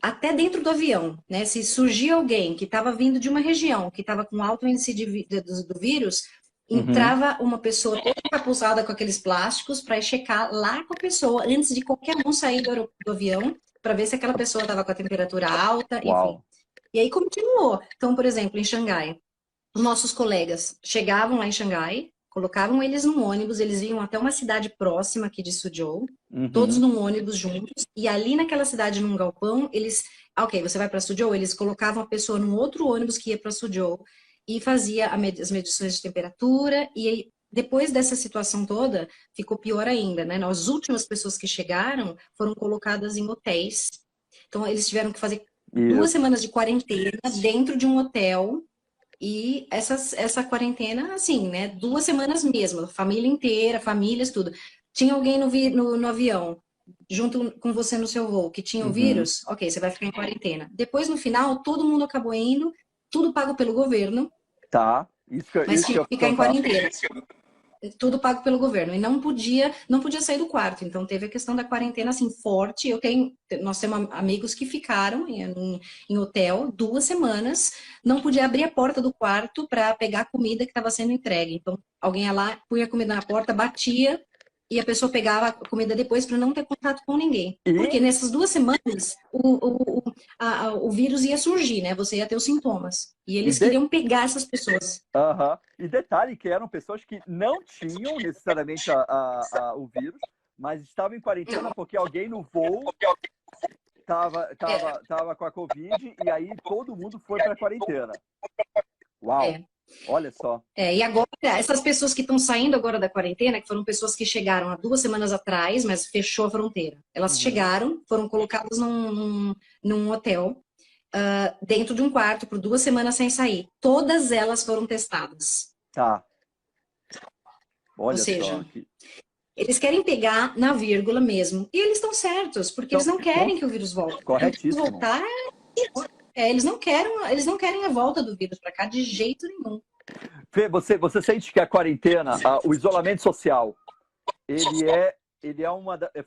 Até dentro do avião, né, se surgia alguém que estava vindo de uma região que estava com alto índice do vírus, entrava uma pessoa toda encapuzada com aqueles plásticos para checar lá com a pessoa, antes de qualquer um sair do avião, para ver se aquela pessoa estava com a temperatura alta, enfim. E aí continuou. Então, por exemplo, em Xangai, os nossos colegas chegavam lá em Xangai, colocavam eles num ônibus, eles vinham até uma cidade próxima aqui de Suzhou, todos num ônibus juntos, e ali naquela cidade, num galpão, eles... ok, você vai para Suzhou? Eles colocavam a pessoa num outro ônibus que ia para Suzhou e fazia as medições de temperatura, e aí, depois dessa situação toda, ficou pior ainda, né? As últimas pessoas que chegaram foram colocadas em hotéis. Então, eles tiveram que fazer 2 semanas de quarentena dentro de um hotel. E essa quarentena, assim, né? 2 semanas mesmo, família inteira, famílias, tudo. Tinha alguém no avião, junto com você no seu voo, que tinha o vírus, ok, você vai ficar em quarentena. Depois, no final, todo mundo acabou indo, tudo pago pelo governo.
Tá.
Mas tinha que ficar em quarentena. Tudo pago pelo governo. E não podia sair do quarto. Então, teve a questão da quarentena, assim, forte. Nós temos amigos que ficaram em hotel 2 semanas. Não podia abrir a porta do quarto para pegar a comida que estava sendo entregue. Então, alguém ia lá, punha a comida na porta, batia, e a pessoa pegava a comida depois para não ter contato com ninguém. Porque nessas 2 semanas, o vírus ia surgir, né? Você ia ter os sintomas. E eles queriam pegar essas pessoas.
E detalhe que eram pessoas que não tinham necessariamente o vírus, mas estavam em quarentena porque alguém no voo estava com a Covid e aí todo mundo foi para a quarentena. Uau! Olha só.
E agora, essas pessoas que estão saindo agora da quarentena, que foram pessoas que chegaram há 2 semanas atrás, mas fechou a fronteira. Elas chegaram, foram colocadas num hotel, dentro de um quarto, por 2 semanas sem sair. Todas elas foram testadas.
Tá. Olha
Ou seja,
só.
eles querem pegar na vírgula mesmo. E eles estão certos, porque eles não querem que o vírus volte.
Corretíssimo.
Voltar, eles não querem a volta do vírus para cá de jeito nenhum.
Fê, você sente que a quarentena, o isolamento social,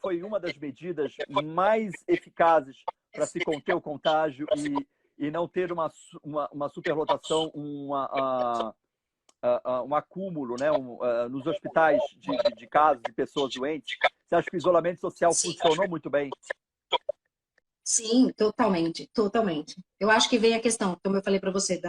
foi uma das medidas mais eficazes para se conter o contágio e não ter uma superlotação, um acúmulo, né, nos hospitais de casos de pessoas doentes? Você acha que o isolamento social funcionou muito bem?
Sim, totalmente, totalmente. Eu acho que vem a questão, como eu falei para você,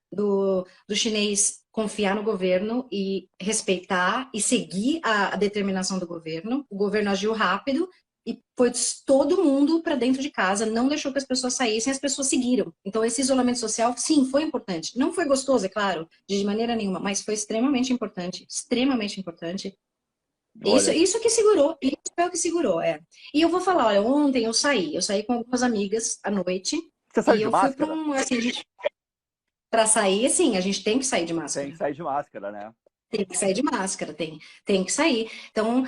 do chinês confiar no governo e respeitar e seguir a determinação do governo. O governo agiu rápido e pôs todo mundo para dentro de casa, não deixou que as pessoas saíssem, as pessoas seguiram. Então, esse isolamento social, sim, foi importante. Não foi gostoso, é claro, de maneira nenhuma, mas foi extremamente importante, extremamente importante. Isso que segurou, isso é o que segurou, E eu vou falar, olha, ontem eu saí com algumas amigas à noite.
Você saiu
e
de
eu
máscara?
fui pra sair, assim, a gente tem que sair de máscara.
Tem que sair de máscara, né?
Tem que sair de máscara, tem que sair. Então,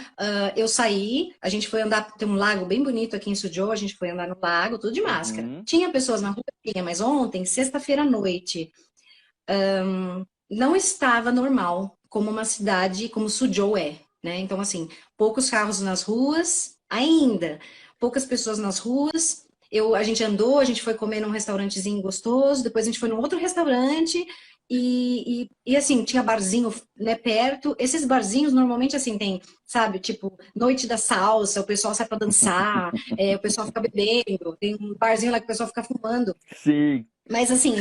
eu saí, a gente foi andar, tem um lago bem bonito aqui em Suzhou, a gente foi andar no lago, tudo de máscara. Tinha pessoas na rua, mas ontem, sexta-feira à noite, não estava normal como uma cidade como Suzhou é. Né? Então, assim, poucos carros nas ruas, ainda, poucas pessoas nas ruas. A gente andou, a gente foi comer num restaurantezinho gostoso, depois a gente foi num outro restaurante e assim, tinha barzinho, né, perto. Esses barzinhos, normalmente, assim, tem, sabe, tipo, noite da salsa, o pessoal sai pra dançar, o pessoal fica bebendo, tem um barzinho lá que o pessoal fica fumando.
Sim.
Mas, assim,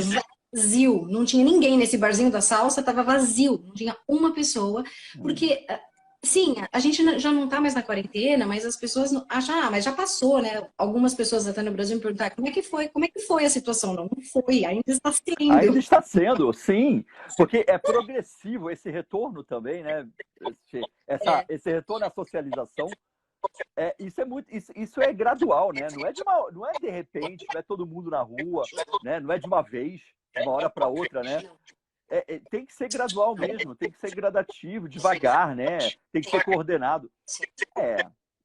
vazio, não tinha ninguém nesse barzinho da salsa, tava vazio, não tinha uma pessoa, porque... Sim, a gente já não tá mais na quarentena, mas as pessoas acham, mas já passou, né? Algumas pessoas até no Brasil me perguntaram como é que foi a situação? Não foi, ainda está sendo.
Ainda está sendo, sim, porque é progressivo esse retorno também, né? Esse retorno à socialização, isso é gradual, né? Não é de repente, não é todo mundo na rua, né? Não é de uma vez, de uma hora para outra, né? tem que ser gradual mesmo, tem que ser gradativo, devagar, né? Tem que ser coordenado.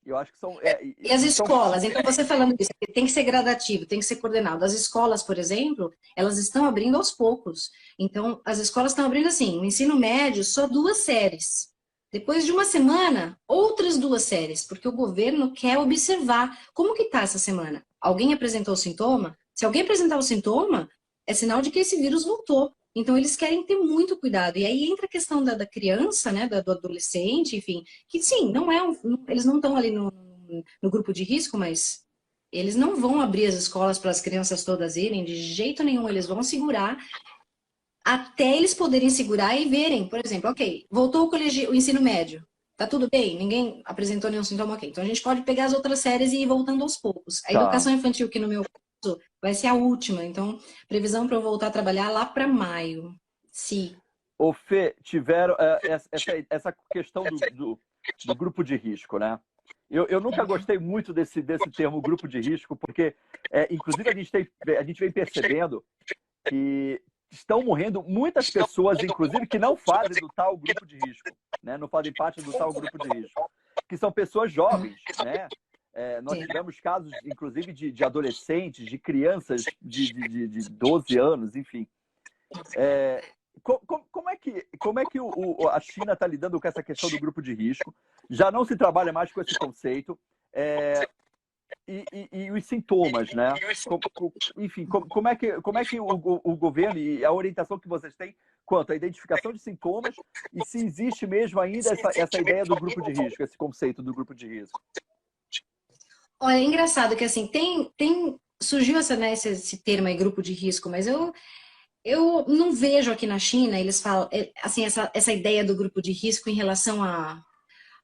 Eu acho que são...
E as escolas? Então, você falando isso, tem que ser gradativo, tem que ser coordenado. As escolas, por exemplo, elas estão abrindo aos poucos. Então, as escolas estão abrindo assim, o ensino médio, só 2 séries. Depois de uma semana, outras 2 séries, porque o governo quer observar como que está essa semana. Alguém apresentou o sintoma? Se alguém apresentar o sintoma, é sinal de que esse vírus voltou. Então, eles querem ter muito cuidado. E aí entra a questão da criança, né, do adolescente, enfim, que sim, eles não estão ali no grupo de risco, mas eles não vão abrir as escolas para as crianças todas irem, de jeito nenhum, eles vão segurar até eles poderem segurar e verem, por exemplo, ok, voltou o ensino médio, tá tudo bem? Ninguém apresentou nenhum sintoma, ok. Então, a gente pode pegar as outras séries e ir voltando aos poucos. A educação infantil, que no meu caso vai ser a última, então, previsão para eu voltar a trabalhar lá para maio. Sim.
Ô, Fê, tiveram essa questão do grupo de risco, né? Eu nunca gostei muito desse termo grupo de risco, porque, inclusive, a gente vem percebendo que estão morrendo muitas pessoas, inclusive, que não fazem do tal grupo de risco, né? Não fazem parte do tal grupo de risco, que são pessoas jovens, né? Nós tivemos casos, inclusive, de adolescentes, de crianças de 12 anos, enfim. Como é que a China está lidando com essa questão do grupo de risco? Já não se trabalha mais com esse conceito. E os sintomas, né? Enfim, como é que o governo e a orientação que vocês têm quanto à identificação de sintomas e se existe mesmo ainda essa ideia do grupo de risco, esse conceito do grupo de risco?
Olha, é engraçado que assim, surgiu esse termo aí, grupo de risco, mas eu não vejo aqui na China, eles falam, assim, essa ideia do grupo de risco em relação a...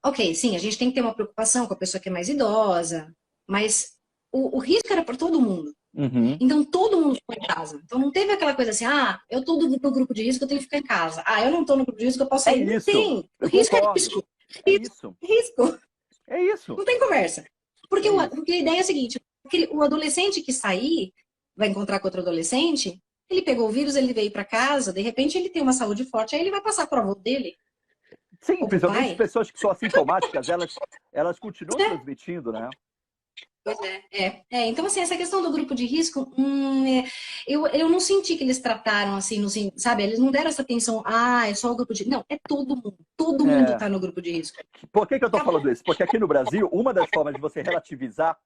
Ok, sim, a gente tem que ter uma preocupação com a pessoa que é mais idosa, mas o risco era para todo mundo.
Uhum.
Então, todo mundo ficou em casa. Então, não teve aquela coisa assim, eu tô no grupo de risco, eu tenho que ficar em casa. Eu não tô no grupo de risco, eu posso sair. Não tem. O risco é risco. Risco.
É isso.
Não tem conversa. Porque a ideia é a seguinte, o adolescente que sair, vai encontrar com outro adolescente, ele pegou o vírus, ele veio para casa, de repente ele tem uma saúde forte, aí ele vai passar para o avô dele.
Sim, principalmente as pessoas que são assintomáticas, elas continuam transmitindo, né?
Pois então, assim, essa questão do grupo de risco, eu não senti que eles trataram assim, sabe? Eles não deram essa atenção, é só o grupo de... Não, é todo mundo. Todo mundo tá no grupo de risco.
Por que eu tô falando isso? Porque aqui no Brasil, uma das formas de você relativizar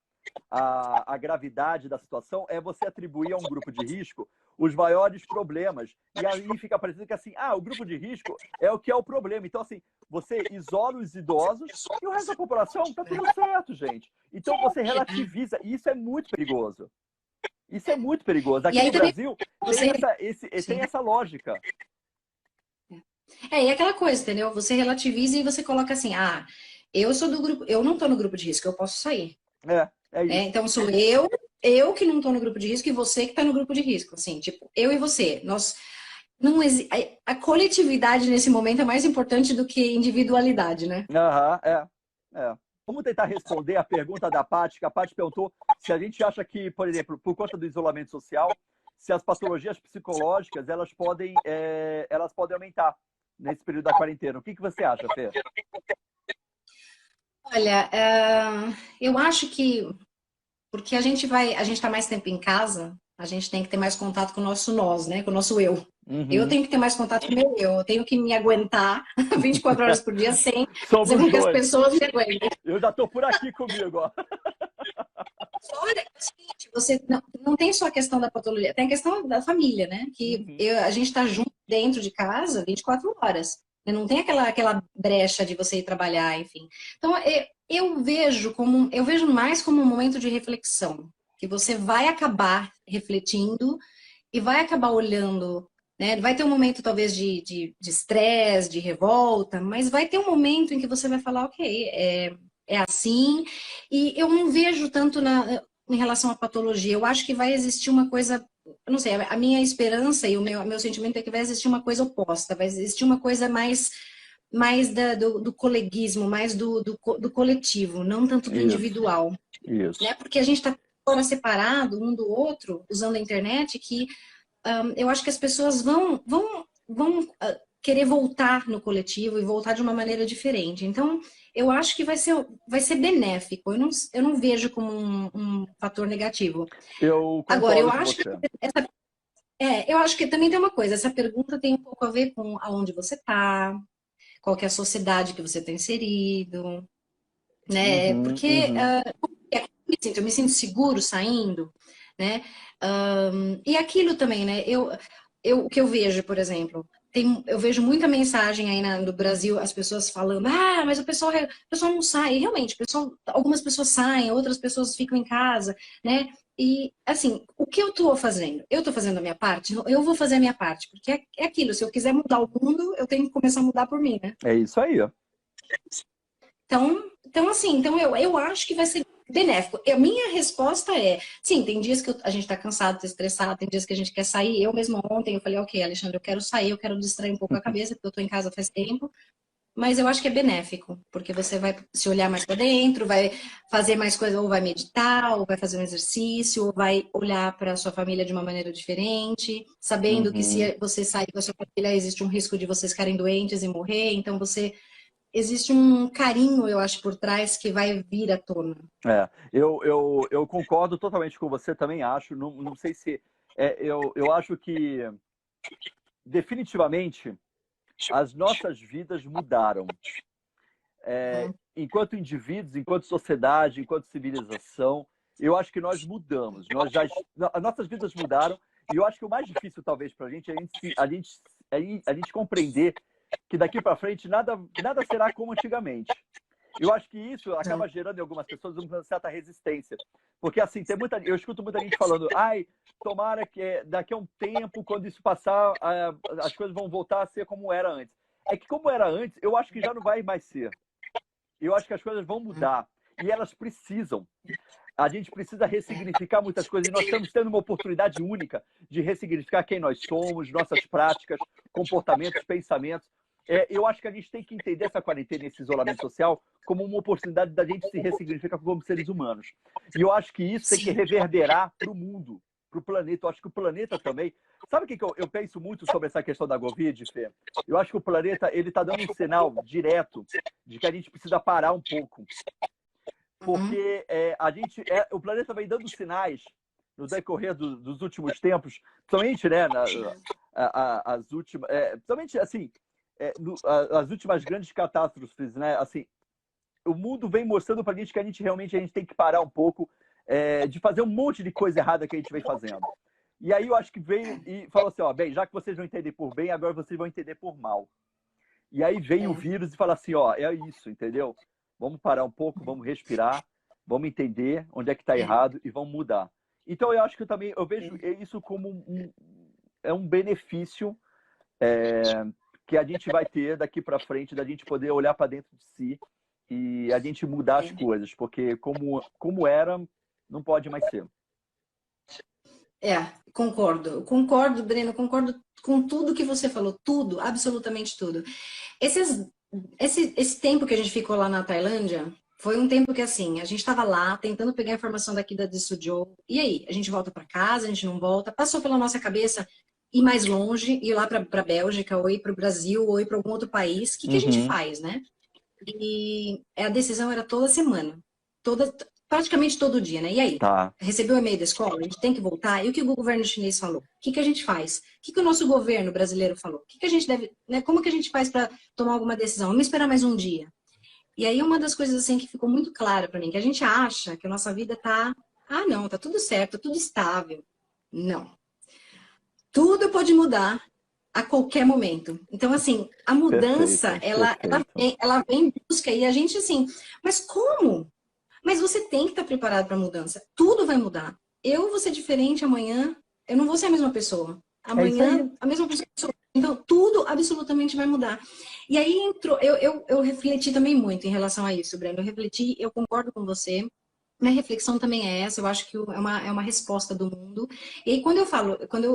a gravidade da situação é você atribuir a um grupo de risco os maiores problemas. E aí fica parecendo que assim, o grupo de risco é o que é o problema. Então, assim, você isola os idosos e o resto da população tá tudo certo, gente. Então você relativiza. E isso é muito perigoso. Isso é muito perigoso. Aqui no Brasil tem essa lógica.
E aquela coisa, entendeu? Você relativiza e você coloca assim, eu sou do grupo, eu não tô no grupo de risco, eu posso sair.
É isso.
Então sou eu que não tô no grupo de risco e você que tá no grupo de risco, assim, tipo, eu e você. A coletividade nesse momento é mais importante do que individualidade, né?
Vamos tentar responder a pergunta da Paty, que a Paty perguntou se a gente acha que, por exemplo, por conta do isolamento social, se as patologias psicológicas elas podem aumentar nesse período da quarentena. O que você acha, Fê?
Olha, eu acho que porque a gente está mais tempo em casa, a gente tem que ter mais contato com o nosso nós, né? Com o nosso eu.
Uhum.
Eu tenho que ter mais contato com o meu eu. Eu tenho que me aguentar 24 horas por dia sem fazer com que as pessoas me aguentem.
Eu já tô por aqui comigo, ó.
Olha, é o seguinte, você não tem só a questão da patologia, tem a questão da família, né? Que a gente está junto dentro de casa 24 horas. Não tem aquela brecha de você ir trabalhar, enfim. Então, eu vejo mais como um momento de reflexão, que você vai acabar refletindo e vai acabar olhando, né? Vai ter um momento, talvez, de estresse, de revolta, mas vai ter um momento em que você vai falar, ok, é assim, e eu não vejo tanto em relação à patologia. Eu acho que vai existir uma coisa... Eu não sei, a minha esperança e o meu sentimento é que vai existir uma coisa oposta, vai existir uma coisa mais do coleguismo, mais do coletivo, não tanto do individual.
Isso.
Né? Porque a gente está agora separado um do outro, usando a internet, que eu acho que as pessoas vão vão querer voltar no coletivo e voltar de uma maneira diferente. Então, eu acho que vai ser benéfico. Eu não vejo como um fator negativo. Agora, eu acho que eu acho que também tem uma coisa. Essa pergunta tem um pouco a ver com aonde você está, qual que é a sociedade que você está inserido, né? Porque eu me sinto seguro saindo, né? E aquilo também, né? O que eu vejo, por exemplo, eu vejo muita mensagem aí no Brasil, as pessoas falando, mas o pessoal não sai. E realmente, algumas pessoas saem, outras pessoas ficam em casa, né? E, assim, o que eu estou fazendo? Eu estou fazendo a minha parte? Eu vou fazer a minha parte, porque é aquilo, se eu quiser mudar o mundo, eu tenho que começar a mudar por mim, né?
É isso aí, ó.
Então assim, eu acho que vai ser benéfico. A minha resposta é, sim, tem dias que a gente tá cansado, tá estressado, tem dias que a gente quer sair. Eu mesma ontem, eu falei, ok, Alexandre, eu quero sair, eu quero distrair um pouco a cabeça, porque eu tô em casa faz tempo. Mas eu acho que é benéfico, porque você vai se olhar mais para dentro, vai fazer mais coisas, ou vai meditar, ou vai fazer um exercício, ou vai olhar para a sua família de uma maneira diferente, sabendo que se você sair com a sua família, existe um risco de vocês ficarem doentes e morrer, então existe um carinho, eu acho, por trás que vai vir à tona.
Eu concordo totalmente com você, também acho, não sei se... eu acho que definitivamente as nossas vidas mudaram. Enquanto indivíduos, enquanto sociedade, enquanto civilização, eu acho que nós mudamos. As nossas vidas mudaram e eu acho que o mais difícil, talvez, para a gente é a gente compreender que daqui para frente nada será como antigamente. Eu acho que isso acaba gerando em algumas pessoas uma certa resistência. Porque, assim, eu escuto muita gente falando, tomara que daqui a um tempo, quando isso passar, as coisas vão voltar a ser como era antes. É que como era antes, eu acho que já não vai mais ser. Eu acho que as coisas vão mudar. E elas precisam. A gente precisa ressignificar muitas coisas. E nós estamos tendo uma oportunidade única de ressignificar quem nós somos, nossas práticas, comportamentos, pensamentos. Eu acho que a gente tem que entender essa quarentena, esse isolamento social, como uma oportunidade da gente se ressignificar como seres humanos. E eu acho que isso tem que reverberar para o mundo, para o planeta. Eu acho que o planeta também... Sabe o que eu penso muito sobre essa questão da Covid, Fê? Eu acho que o planeta está dando um sinal direto de que a gente precisa parar um pouco. Porque o planeta vem dando sinais no decorrer dos últimos tempos, principalmente, né, as últimas... principalmente, assim... as últimas grandes catástrofes, né? Assim, o mundo vem mostrando pra gente que a gente realmente tem que parar um pouco de fazer um monte de coisa errada que a gente vem fazendo. E aí eu acho que veio e falou assim, bem, já que vocês vão entender por bem, agora vocês vão entender por mal. E aí veio o vírus e fala assim, é isso, entendeu? Vamos parar um pouco, vamos respirar, vamos entender onde é que tá errado e vamos mudar. Então eu acho que eu vejo isso como um benefício que a gente vai ter daqui para frente, da gente poder olhar para dentro de si e a gente mudar as coisas, porque como era, não pode mais ser.
Concordo, Breno, concordo com tudo que você falou, tudo, absolutamente tudo. Esse tempo que a gente ficou lá na Tailândia, foi um tempo que, assim, a gente estava lá, tentando pegar informação daqui da Suzhou, e aí, a gente volta para casa, a gente não volta, passou pela nossa cabeça ir mais longe, ir lá para a Bélgica, ou ir para o Brasil, ou ir para algum outro país. O que a gente faz, né? E a decisão era toda semana. Praticamente todo dia, né? E aí? Recebeu o e-mail da escola? A gente tem que voltar? E o que o governo chinês falou? O que a gente faz? O que o nosso governo brasileiro falou? O que a gente deve... né? Como que a gente faz para tomar alguma decisão? Vamos esperar mais um dia. E aí uma das coisas assim que ficou muito clara para mim, que a gente acha que a nossa vida tá... não, tá tudo certo, tá tudo estável. Não. Tudo pode mudar a qualquer momento. Então, assim, a mudança, ela vem em busca e a gente, assim, mas como? Mas você tem que estar preparado para a mudança. Tudo vai mudar. Eu vou ser diferente amanhã, eu não vou ser a mesma pessoa. Amanhã, a mesma pessoa. Então, tudo absolutamente vai mudar. E aí entrou, eu refleti também muito em relação a isso, Breno. Eu concordo com você. Minha reflexão também é essa, eu acho que é uma resposta do mundo. E aí, quando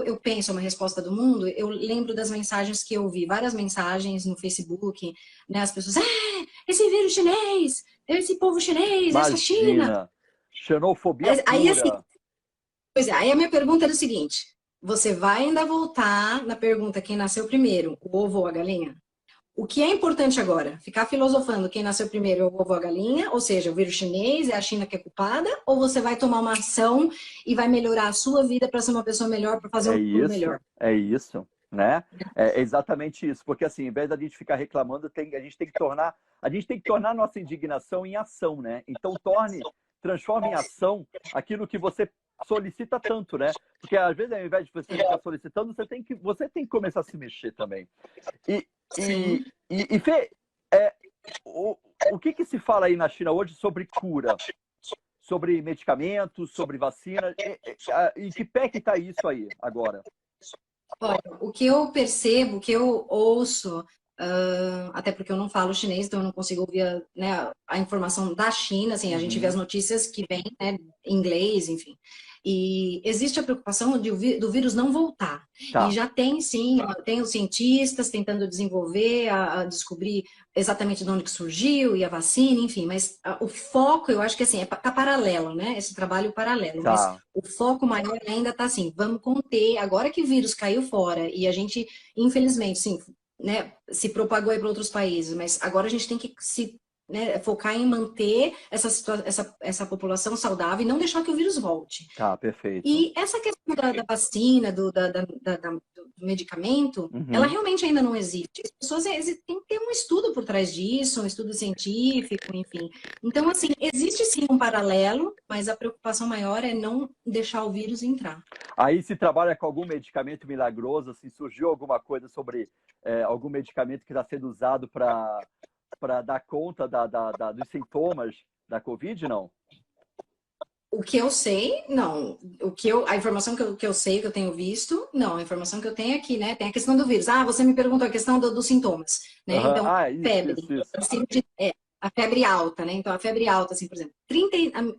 eu penso uma resposta do mundo, eu lembro das mensagens que eu vi, várias mensagens no Facebook, né? As pessoas, esse vírus chinês, esse povo chinês, essa China.
Xenofobia pura.
Aí, assim, aí a minha pergunta era o seguinte, você vai ainda voltar na pergunta quem nasceu primeiro, o ovo ou a galinha? O que é importante agora? Ficar filosofando quem nasceu primeiro, o ovo ou a galinha? Ou seja, o vírus chinês, é a China que é culpada? Ou você vai tomar uma ação e vai melhorar a sua vida para ser uma pessoa melhor, para fazer um mundo melhor?
É isso, né? É exatamente isso. Porque assim, em vez da gente ficar reclamando, a gente tem que tornar a nossa indignação em ação, né? Então transforme em ação aquilo que você solicita tanto, né? Porque às vezes, ao invés de você estar solicitando, você tem que começar a se mexer também. E Fê, o que se fala aí na China hoje sobre cura? Sobre medicamentos, sobre vacina? Em que pé que está isso aí agora?
Olha, o que eu percebo, o que eu ouço, até porque eu não falo chinês, então eu não consigo ouvir a informação da China, assim, a gente vê as notícias que vêm, né, em inglês, enfim. E existe a preocupação do vírus não voltar.
Tá.
E já tem, sim, tem os cientistas tentando desenvolver, a descobrir exatamente de onde que surgiu e a vacina, enfim. Mas o foco, eu acho que assim, tá paralelo, né? Esse trabalho paralelo.
Tá.
Mas o foco maior ainda tá assim, vamos conter. Agora que o vírus caiu fora e a gente, infelizmente, sim, né, se propagou aí para outros países, mas agora a gente tem que focar em manter essa população saudável e não deixar que o vírus volte.
Tá, perfeito.
E essa questão da vacina, do medicamento, ela realmente ainda não existe. As pessoas têm que ter um estudo por trás disso, um estudo científico, enfim. Então, assim, existe sim um paralelo, mas a preocupação maior é não deixar o vírus entrar.
Aí se trabalha com algum medicamento milagroso, assim, surgiu alguma coisa sobre algum medicamento que está sendo usado para dar conta dos sintomas da Covid, não?
O que eu sei, não. A informação que eu sei, que eu tenho visto, não. A informação que eu tenho aqui, né? Tem a questão do vírus. Você me perguntou a questão dos sintomas, né? Então, febre. Isso. A febre alta, né? Então, a febre alta, assim, por exemplo,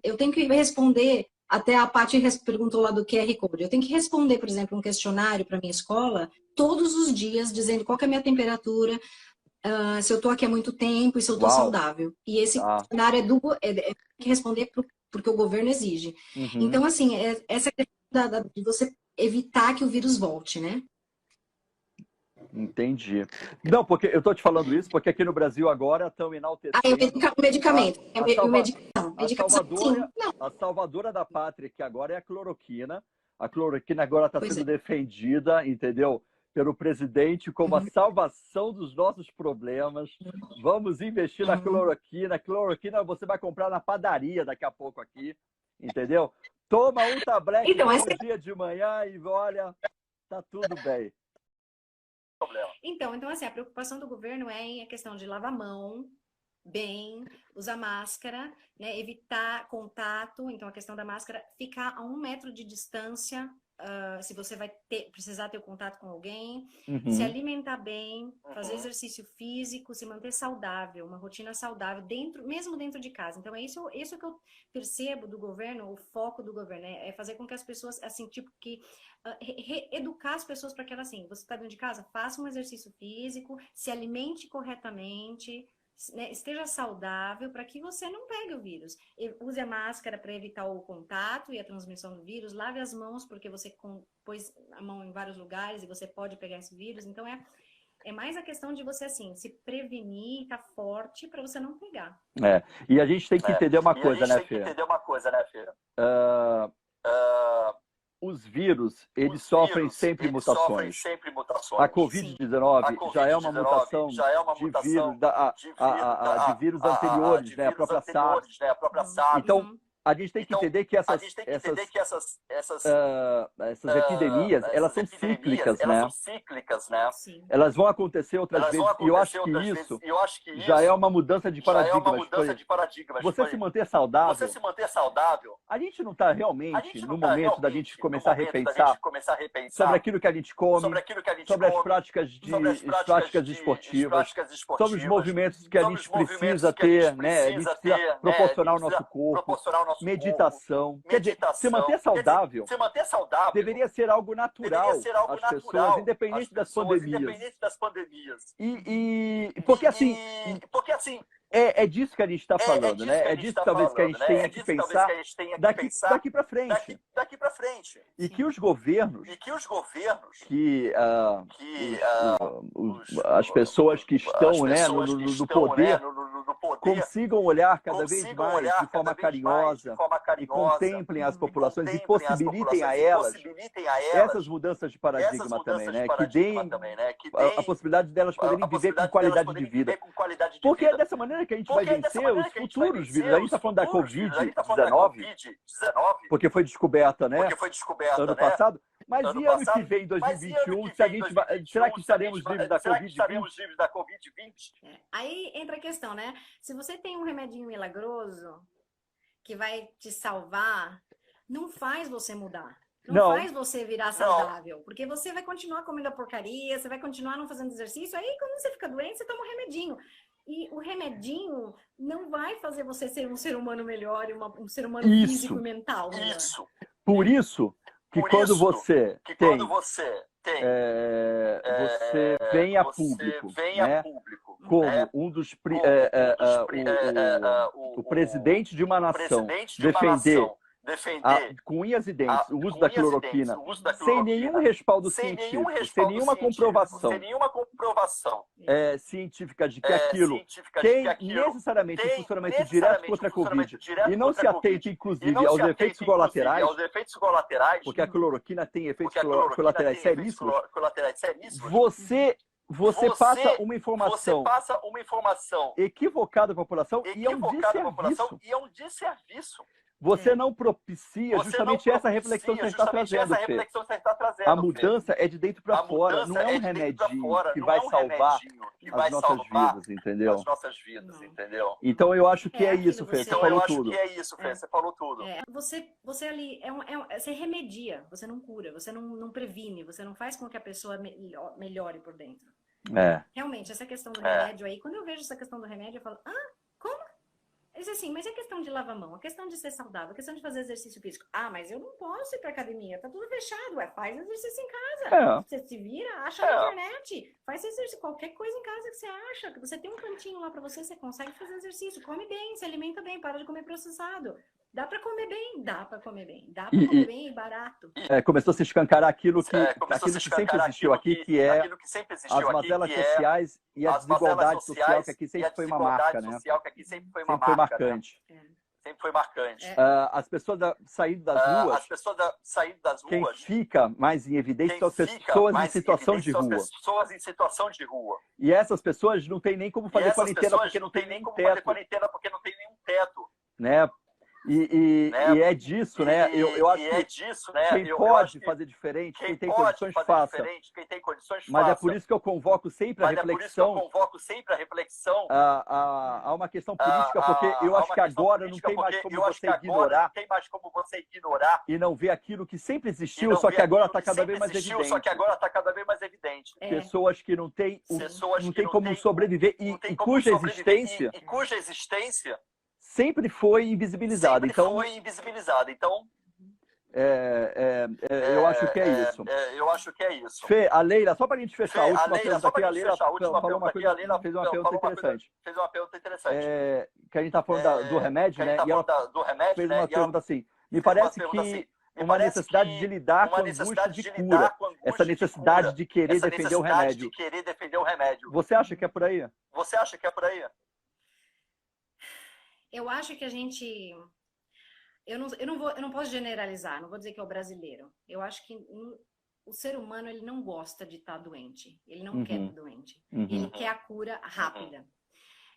eu tenho que responder, até a Paty perguntou lá do QR Code. Eu tenho que responder, por exemplo, um questionário para minha escola todos os dias, dizendo qual que é a minha temperatura, se eu estou aqui há muito tempo e se eu estou saudável. E esse questionário tem que responder porque o governo exige. Então, assim, essa questão de você evitar que o vírus volte, né?
Entendi. Não, porque eu estou te falando isso porque aqui no Brasil agora estão enaltecendo...
o medicamento.
A salvadora da pátria, que agora é a cloroquina. A cloroquina agora está sendo defendida, entendeu? Pelo presidente como a salvação dos nossos problemas. Vamos investir na cloroquina. Cloroquina você vai comprar na padaria daqui a pouco aqui, entendeu? Toma um tablete todo dia de manhã e olha, tá tudo bem.
Então, assim, a preocupação do governo é a questão de lavar a mão bem, usar máscara, né, evitar contato. Então, a questão da máscara, ficar a 1 metro de distância, se você vai precisar ter o contato com alguém, se alimentar bem, fazer exercício físico, se manter saudável, uma rotina saudável, mesmo dentro de casa. Então, isso que eu percebo do governo, o foco do governo, é fazer com que as pessoas, assim, tipo, que educar as pessoas para que elas, assim, você está dentro de casa, faça um exercício físico, se alimente corretamente, né, esteja saudável para que você não pegue o vírus. Use a máscara para evitar o contato e a transmissão do vírus. Lave as mãos porque você pôs a mão em vários lugares e você pode pegar esse vírus. Então, é mais a questão de você, assim, se prevenir, estar forte para você não pegar.
E a gente tem que entender uma coisa, né, Fê? Os vírus, eles sofrem sempre mutações. A Covid-19 já é uma mutação de vírus anteriores, né? A própria SARS. Então, a gente tem que entender que essas epidemias, elas são cíclicas, né? Elas vão acontecer outras vezes. E eu acho que isso já é uma mudança de paradigmas. Você se manter saudável, a gente não está realmente no momento da gente começar a repensar sobre aquilo que a gente come, sobre as práticas esportivas, sobre os movimentos que a gente precisa ter, né? A gente precisa proporcionar ao nosso corpo. Meditação. Quer dizer, se manter saudável deveria ser algo natural às pessoas, independente das pandemias. Porque assim, É disso que a gente está falando, né? É disso talvez que a gente tenha que pensar daqui para frente. E que os governos, que as pessoas que estão, né, no poder, consigam olhar cada vez mais de forma carinhosa e contemplem as populações e possibilitem a elas essas mudanças de paradigma também, né? Que deem a possibilidade delas poderem viver com qualidade de vida. Porque é dessa maneira que a gente vai vencer os futuros vírus. A gente está falando da Covid-19, porque foi descoberta, né? Ano passado. Mas e ano que vem, 2021, se a gente será que estaremos livres da Covid-20?
Aí entra a questão, né? Se você tem um remedinho milagroso que vai te salvar, não faz você mudar. Não faz você virar saudável. Porque você vai continuar comendo a porcaria, você vai continuar não fazendo exercício. Aí, quando você fica doente, você toma um remedinho. E o remedinho não vai fazer você ser um ser humano melhor, um ser humano físico e mental. Isso.
Por isso que quando você vem a público, né, como um dos o presidente de uma nação defender com unhas e dentes o uso da cloroquina sem nenhum respaldo científico, sem nenhuma comprovação científica de que aquilo tem necessariamente um funcionamento direto contra a Covid e não se atenta, inclusive, aos efeitos colaterais, porque a cloroquina tem efeitos colaterais seríssimos, você passa uma informação equivocada à população e é um desserviço. Você não propicia justamente essa reflexão que você está trazendo, Fê. A mudança é de dentro para fora, não é um remedinho que vai salvar as nossas vidas, entendeu? Então eu acho que é isso, Fê. Você falou tudo.
Você ali, você remedia, você não cura, você não previne, você não faz com que a pessoa melhore por dentro. Realmente, essa questão do remédio aí, quando eu vejo essa questão do remédio, eu falo, como? Ele diz assim, mas é questão de lavar a mão, a questão de ser saudável, a questão de fazer exercício físico. Mas eu não posso ir pra academia, tá tudo fechado. Faz exercício em casa. Você se vira, acha na internet. Faz exercício, qualquer coisa em casa que você acha. Que você tem um cantinho lá pra você consegue fazer exercício. Come bem, se alimenta bem, para de comer processado. Dá pra comer bem, dá pra comer bem e barato.
Começou a se escancarar aquilo que sempre existiu aqui, que é as mazelas sociais e a desigualdade social, que aqui sempre foi uma marca, né? Sempre foi marcante.
Sempre foi marcante.
As pessoas saindo das ruas, quem fica mais em evidência são as pessoas em situação de rua. E essas pessoas não têm nem como fazer quarentena porque não tem nenhum teto. Né? E é disso, né? Eu acho que quem pode fazer diferente, quem tem condições, faça. Mas é por isso que eu convoco sempre a reflexão. Há uma questão política, porque eu acho que agora não tem mais como você ignorar e não ver aquilo que sempre existiu, só que agora está cada vez mais evidente. Pessoas que não têm como sobreviver e cuja existência sempre foi invisibilizada. Então, eu acho que é isso. Fê, a Leila, só para a gente fechar, a última pergunta aqui, a Leila falou uma coisa, fez uma pergunta interessante. Que a gente está falando do remédio, né? E ela fez uma pergunta assim, me parece que uma necessidade de lidar com a angústia de cura, essa necessidade de querer defender o remédio. Você acha que é por aí?
Eu acho que a gente... Eu não posso generalizar, não vou dizer que é o brasileiro. Eu acho que o ser humano, ele não gosta de estar doente. Ele não quer estar doente. Ele quer a cura rápida.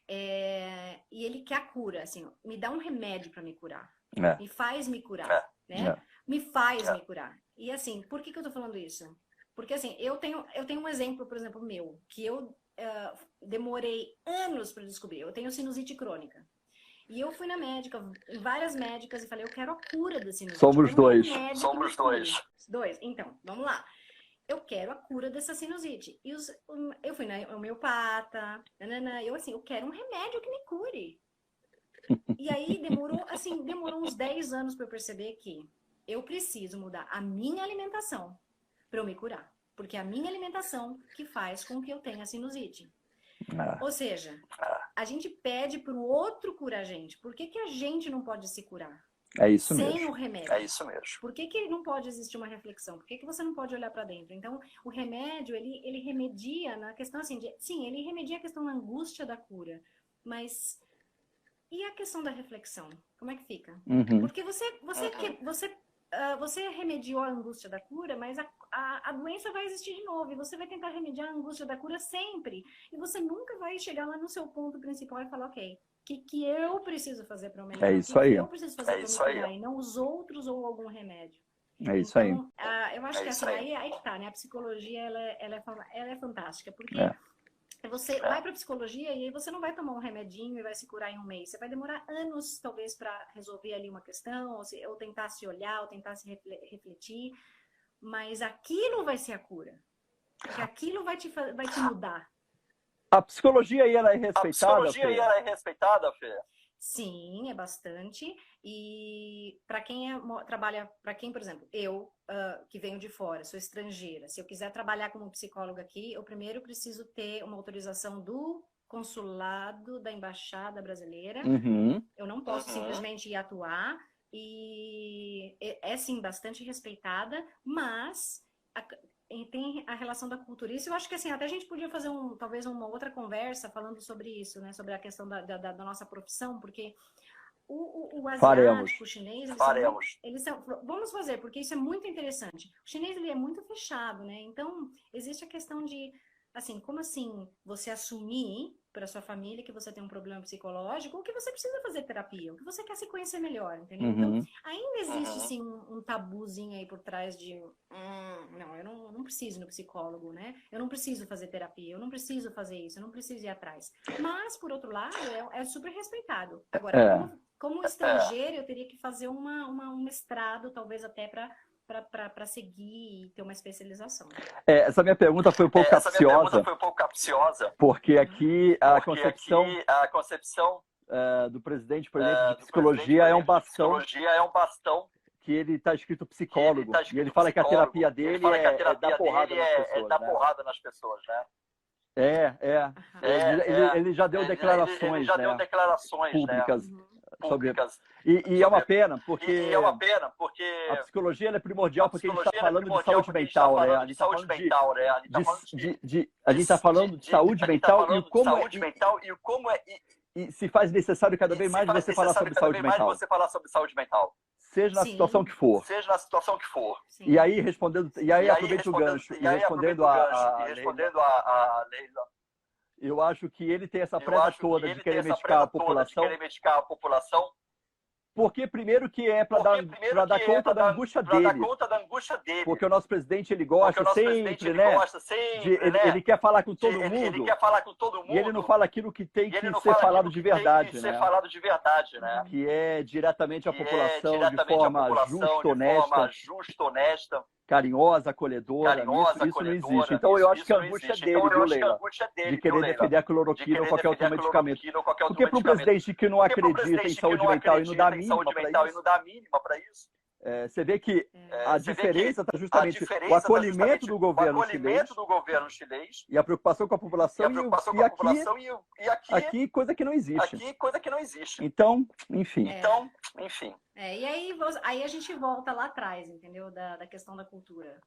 E ele quer a cura, assim, me dá um remédio para me curar. Me faz me curar, né? Me faz me curar. E assim, por que eu tô falando isso? Porque assim, eu tenho um exemplo, por exemplo, meu, que eu demorei anos para descobrir. Eu tenho sinusite crônica. E eu fui na médica, em várias médicas, e falei, eu quero a cura da sinusite.
Somos dois.
Então, vamos lá. Eu quero a cura dessa sinusite. E eu fui na homeopata, eu quero um remédio que me cure. E aí demorou uns 10 anos para eu perceber que eu preciso mudar a minha alimentação para eu me curar. Porque é a minha alimentação que faz com que eu tenha sinusite. Ou seja, a gente pede para o outro curar a gente. Por que a gente não pode se curar?
É isso
sem
mesmo.
o remédio.
É isso mesmo.
Por que não pode existir uma reflexão? Por que você não pode olhar para dentro? Então, o remédio, ele remedia na questão assim, sim, ele remedia a questão da angústia da cura, mas e a questão da reflexão? Como é que fica? Porque você remediou a angústia da cura, mas a doença vai existir de novo, e você vai tentar remediar a angústia da cura sempre, e você nunca vai chegar lá no seu ponto principal e falar, ok, o que eu preciso fazer para melhorar?
É isso aí.
O que eu preciso fazer para me curar, e não os outros ou algum remédio.
É isso aí.
Então, eu acho que assim, aí que tá, né? A psicologia, ela é fantástica, porque você vai para psicologia e aí você não vai tomar um remedinho e vai se curar em um mês. Você vai demorar anos, talvez, para resolver ali uma questão, ou tentar se olhar, ou tentar se refletir, mas aquilo vai ser a cura. Porque aquilo vai te mudar.
A psicologia aí, ela é respeitada,
Fê?
Sim, é bastante. E para quem trabalha, para quem, por exemplo, eu, que venho de fora, sou estrangeira, se eu quiser trabalhar como psicóloga aqui, eu primeiro preciso ter uma autorização do consulado da Embaixada Brasileira. Eu não posso simplesmente ir atuar. E é sim bastante respeitada, mas tem a relação da cultura. Isso eu acho que assim, até a gente podia fazer talvez uma outra conversa falando sobre isso, né? Sobre a questão da nossa profissão, porque o asiático, o chinês, eles são, vamos fazer, porque isso é muito interessante. O chinês, ele é muito fechado, né? Então, existe a questão de, assim, como assim você assumir para sua família que você tem um problema psicológico ou que você precisa fazer terapia, ou que você quer se conhecer melhor, entendeu? Então, ainda existe, sim, um tabuzinho aí por trás de não, eu não preciso ir no psicólogo, né? Eu não preciso fazer terapia, eu não preciso fazer isso, eu não preciso ir atrás. Mas, por outro lado, é super respeitado. Agora, como estrangeiro, eu teria que fazer um mestrado, talvez até para seguir e ter uma especialização.
Essa minha pergunta foi um pouco capciosa, porque aqui a concepção do presidente, por exemplo, de psicologia é um bastão que ele está escrito psicólogo, e ele fala que a terapia dele é dar porrada nas pessoas, né? Ele já deu declarações, públicas. E é uma pena, porque a psicologia é primordial, porque a gente está falando de saúde mental, né? A gente está falando de saúde mental e como e se faz necessário cada vez mais você falar sobre saúde mental. Seja na situação que for.
Sim.
E aí, aproveite o gancho, e respondendo a Leila, eu acho que ele tem essa pressa toda de querer medicar a população, porque primeiro que é para dar conta da angústia dele. Porque o nosso presidente, ele gosta sempre, né? Ele quer falar com todo mundo. E ele não fala aquilo que tem que ser falado de verdade, né? Que é diretamente a população de forma justa, honesta, carinhosa, acolhedora. Isso não existe. Então eu acho que a angústia dele, viu, Leila? De querer defender a cloroquina ou qualquer outro medicamento. Porque para um presidente que não acredita em saúde mental e não dá mínima para isso, você vê que a diferença está justamente o acolhimento do governo chinês e a preocupação com a população e aqui coisa que não existe. Então, enfim.
E aí a gente volta lá atrás, entendeu? Da questão da cultura.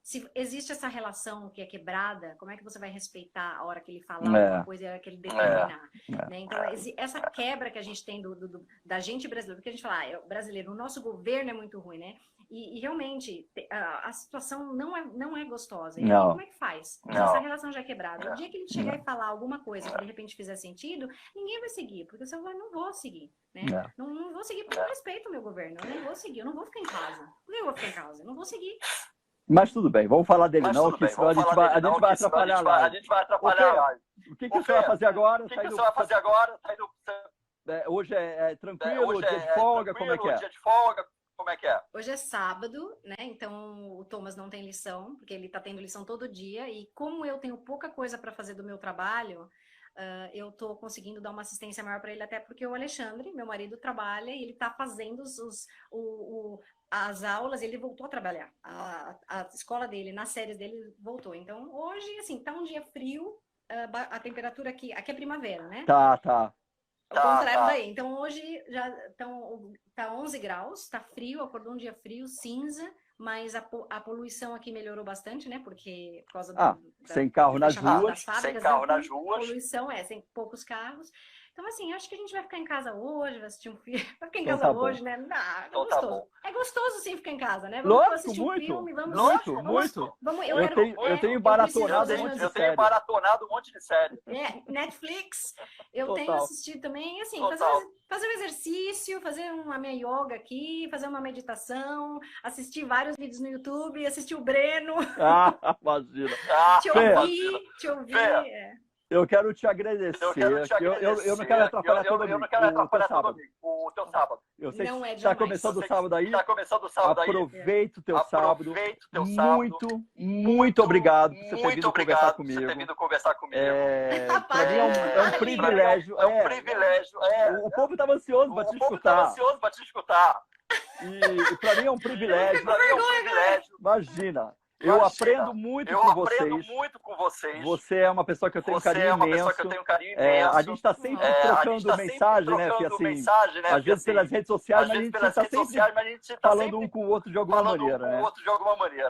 Se existe essa relação que é quebrada, como é que você vai respeitar a hora que ele falar alguma coisa e a hora que ele determinar? Né? Então, essa quebra que a gente tem da gente brasileira, porque a gente fala, brasileiro, o nosso governo é muito ruim, né? E realmente, a situação não é gostosa. E aí, como é que faz? Se essa relação já é quebrada, o dia que ele chegar e falar alguma coisa que de repente fizer sentido, ninguém vai seguir, porque você vai, não vou seguir. Né? Não vou seguir porque eu respeito o meu governo, eu não vou seguir, eu não vou ficar em casa. Por que eu vou ficar em casa? Eu não vou seguir.
Mas tudo bem, vamos falar dele não, que senão a gente vai atrapalhar lá. O que você vai fazer agora? Hoje é tranquilo, dia de folga, como é que é?
Hoje é sábado, né? Então o Thomas não tem lição, porque ele tá tendo lição todo dia. E como eu tenho pouca coisa para fazer do meu trabalho, eu tô conseguindo dar uma assistência maior para ele, até porque o Alexandre, meu marido, trabalha e ele tá fazendo as aulas, ele voltou a trabalhar. A escola dele, nas séries dele, voltou. Então, hoje, assim, tá um dia frio, a temperatura aqui é primavera, né?
Tá.
O contrário daí. Então hoje já tá 11 graus, tá frio, acordou um dia frio, cinza, mas a poluição aqui melhorou bastante, né? Porque por causa
sem carro nas ruas.
Sem carro nas ruas. Poluição sem poucos carros. Então, assim, acho que a gente vai ficar em casa hoje, vai assistir um filme. Vai ficar em casa hoje, né? É gostoso. É gostoso, sim, ficar em casa, né? Vamos assistir um filme,
muito.
Eu
tenho maratonado um monte de série.
Netflix. Eu tenho assistido também, assim, fazer um exercício, fazer uma minha yoga aqui, fazer uma meditação, assistir vários vídeos no YouTube, assistir o Breno.
Imagina.
Te ouvir.
Eu quero te agradecer. Eu não quero atrapalhar todo o teu sábado. Eu sei que está começando o sábado aí. Aproveita o teu sábado. Muito obrigado por você ter vindo conversar comigo. Para mim é um privilégio. O povo estava ansioso para te escutar. E para mim é um privilégio. Imagina. Eu aprendo muito com vocês. Você é uma pessoa que eu tenho um carinho imenso. A gente está sempre trocando mensagem, né? Porque assim, às vezes pelas redes sociais, mas a gente está sempre falando um com o outro de alguma maneira, né?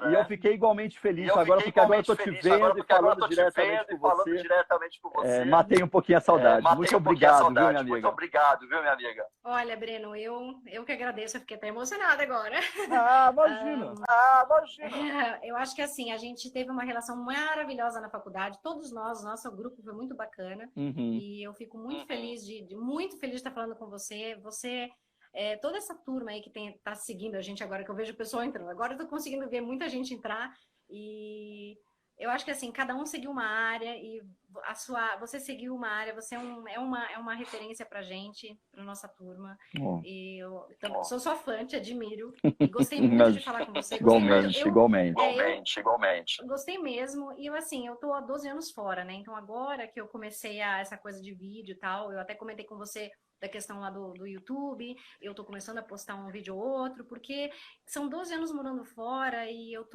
E eu fiquei igualmente feliz agora, porque agora eu estou te vendo e falando diretamente com você. Matei um pouquinho a saudade. Muito obrigado, viu, minha amiga?
Olha, Breno, eu que agradeço. Eu fiquei até emocionada agora.
Imagina.
Eu acho que assim, a gente teve uma relação maravilhosa na faculdade, todos nós, nosso grupo foi muito bacana, e eu fico muito feliz muito feliz de estar falando com você. Você, toda essa turma aí que tá seguindo a gente agora, que eu vejo o pessoal entrando, agora eu tô conseguindo ver muita gente entrar, e eu acho que assim, cada um seguiu uma área, e você seguiu uma área, você é uma referência pra gente, pra nossa turma. E eu sou sua fã, te admiro. E gostei muito de falar com você.
Igualmente.
Gostei mesmo. E eu tô há 12 anos fora, né? Então agora que eu comecei essa coisa de vídeo e tal, eu até comentei com você da questão lá do YouTube, eu tô começando a postar um vídeo ou outro, porque são 12 anos morando fora e eu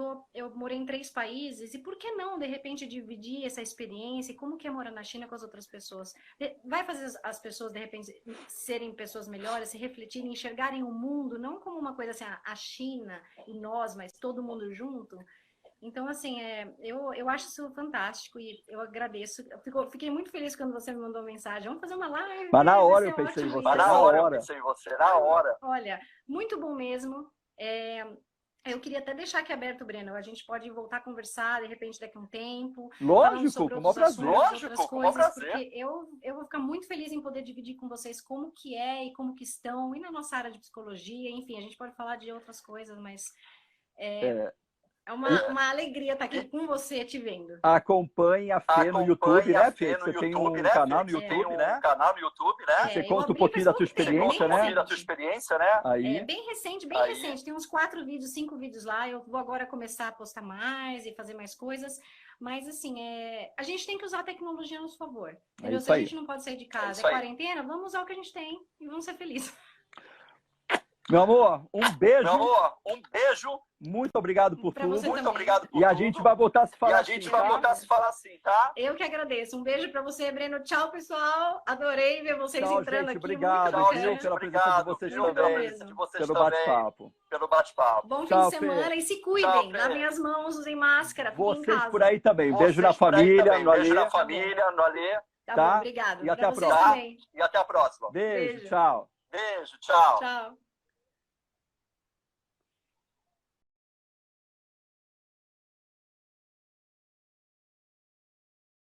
morei em 3 países, e por que não, de repente, dividir essa experiência e como que é morar na China com as outras pessoas? Vai fazer as pessoas, de repente, serem pessoas melhores, se refletirem, enxergarem o mundo, não como uma coisa assim, a China e nós, mas todo mundo junto. Então, assim, eu acho isso fantástico e eu agradeço. Fiquei muito feliz quando você me mandou mensagem. Vamos fazer uma live.
Mas na hora eu pensei em você. Na hora.
Olha, muito bom mesmo. Eu queria até deixar aqui aberto, Breno. A gente pode voltar a conversar, de repente, daqui a um tempo.
Lógico, com o maior prazer.
Porque eu vou ficar muito feliz em poder dividir com vocês como que é e como que estão. E na nossa área de psicologia, enfim, a gente pode falar de outras coisas, mas... É uma alegria estar aqui com você, te vendo.
Acompanhe a Fê no YouTube, né, Fê? Você tem um canal no YouTube, né? Você conta um pouquinho da tua experiência, né? Aí.
É bem recente. Tem uns 4 vídeos, 5 vídeos lá. Eu vou agora começar a postar mais e fazer mais coisas. Mas, assim, a gente tem que usar a tecnologia a nosso favor. Entendeu? Se a gente não pode sair de casa, é quarentena, vamos usar o que a gente tem e vamos ser felizes.
Meu amor, um beijo. Muito obrigado por tudo. E a gente vai voltar a se falar assim, tá?
Eu que agradeço. Um beijo pra você, Breno. Tchau, pessoal. Adorei ver vocês entrando aqui.
Obrigado, pela presença de vocês também. Pelo bate-papo.
Bom fim de semana e se cuidem. Lavem as mãos, usem máscara.
Vocês por aí também. Beijo na família, no Alê.
Tá bom, obrigado.
E até a próxima.
Beijo,
tchau.
Tchau.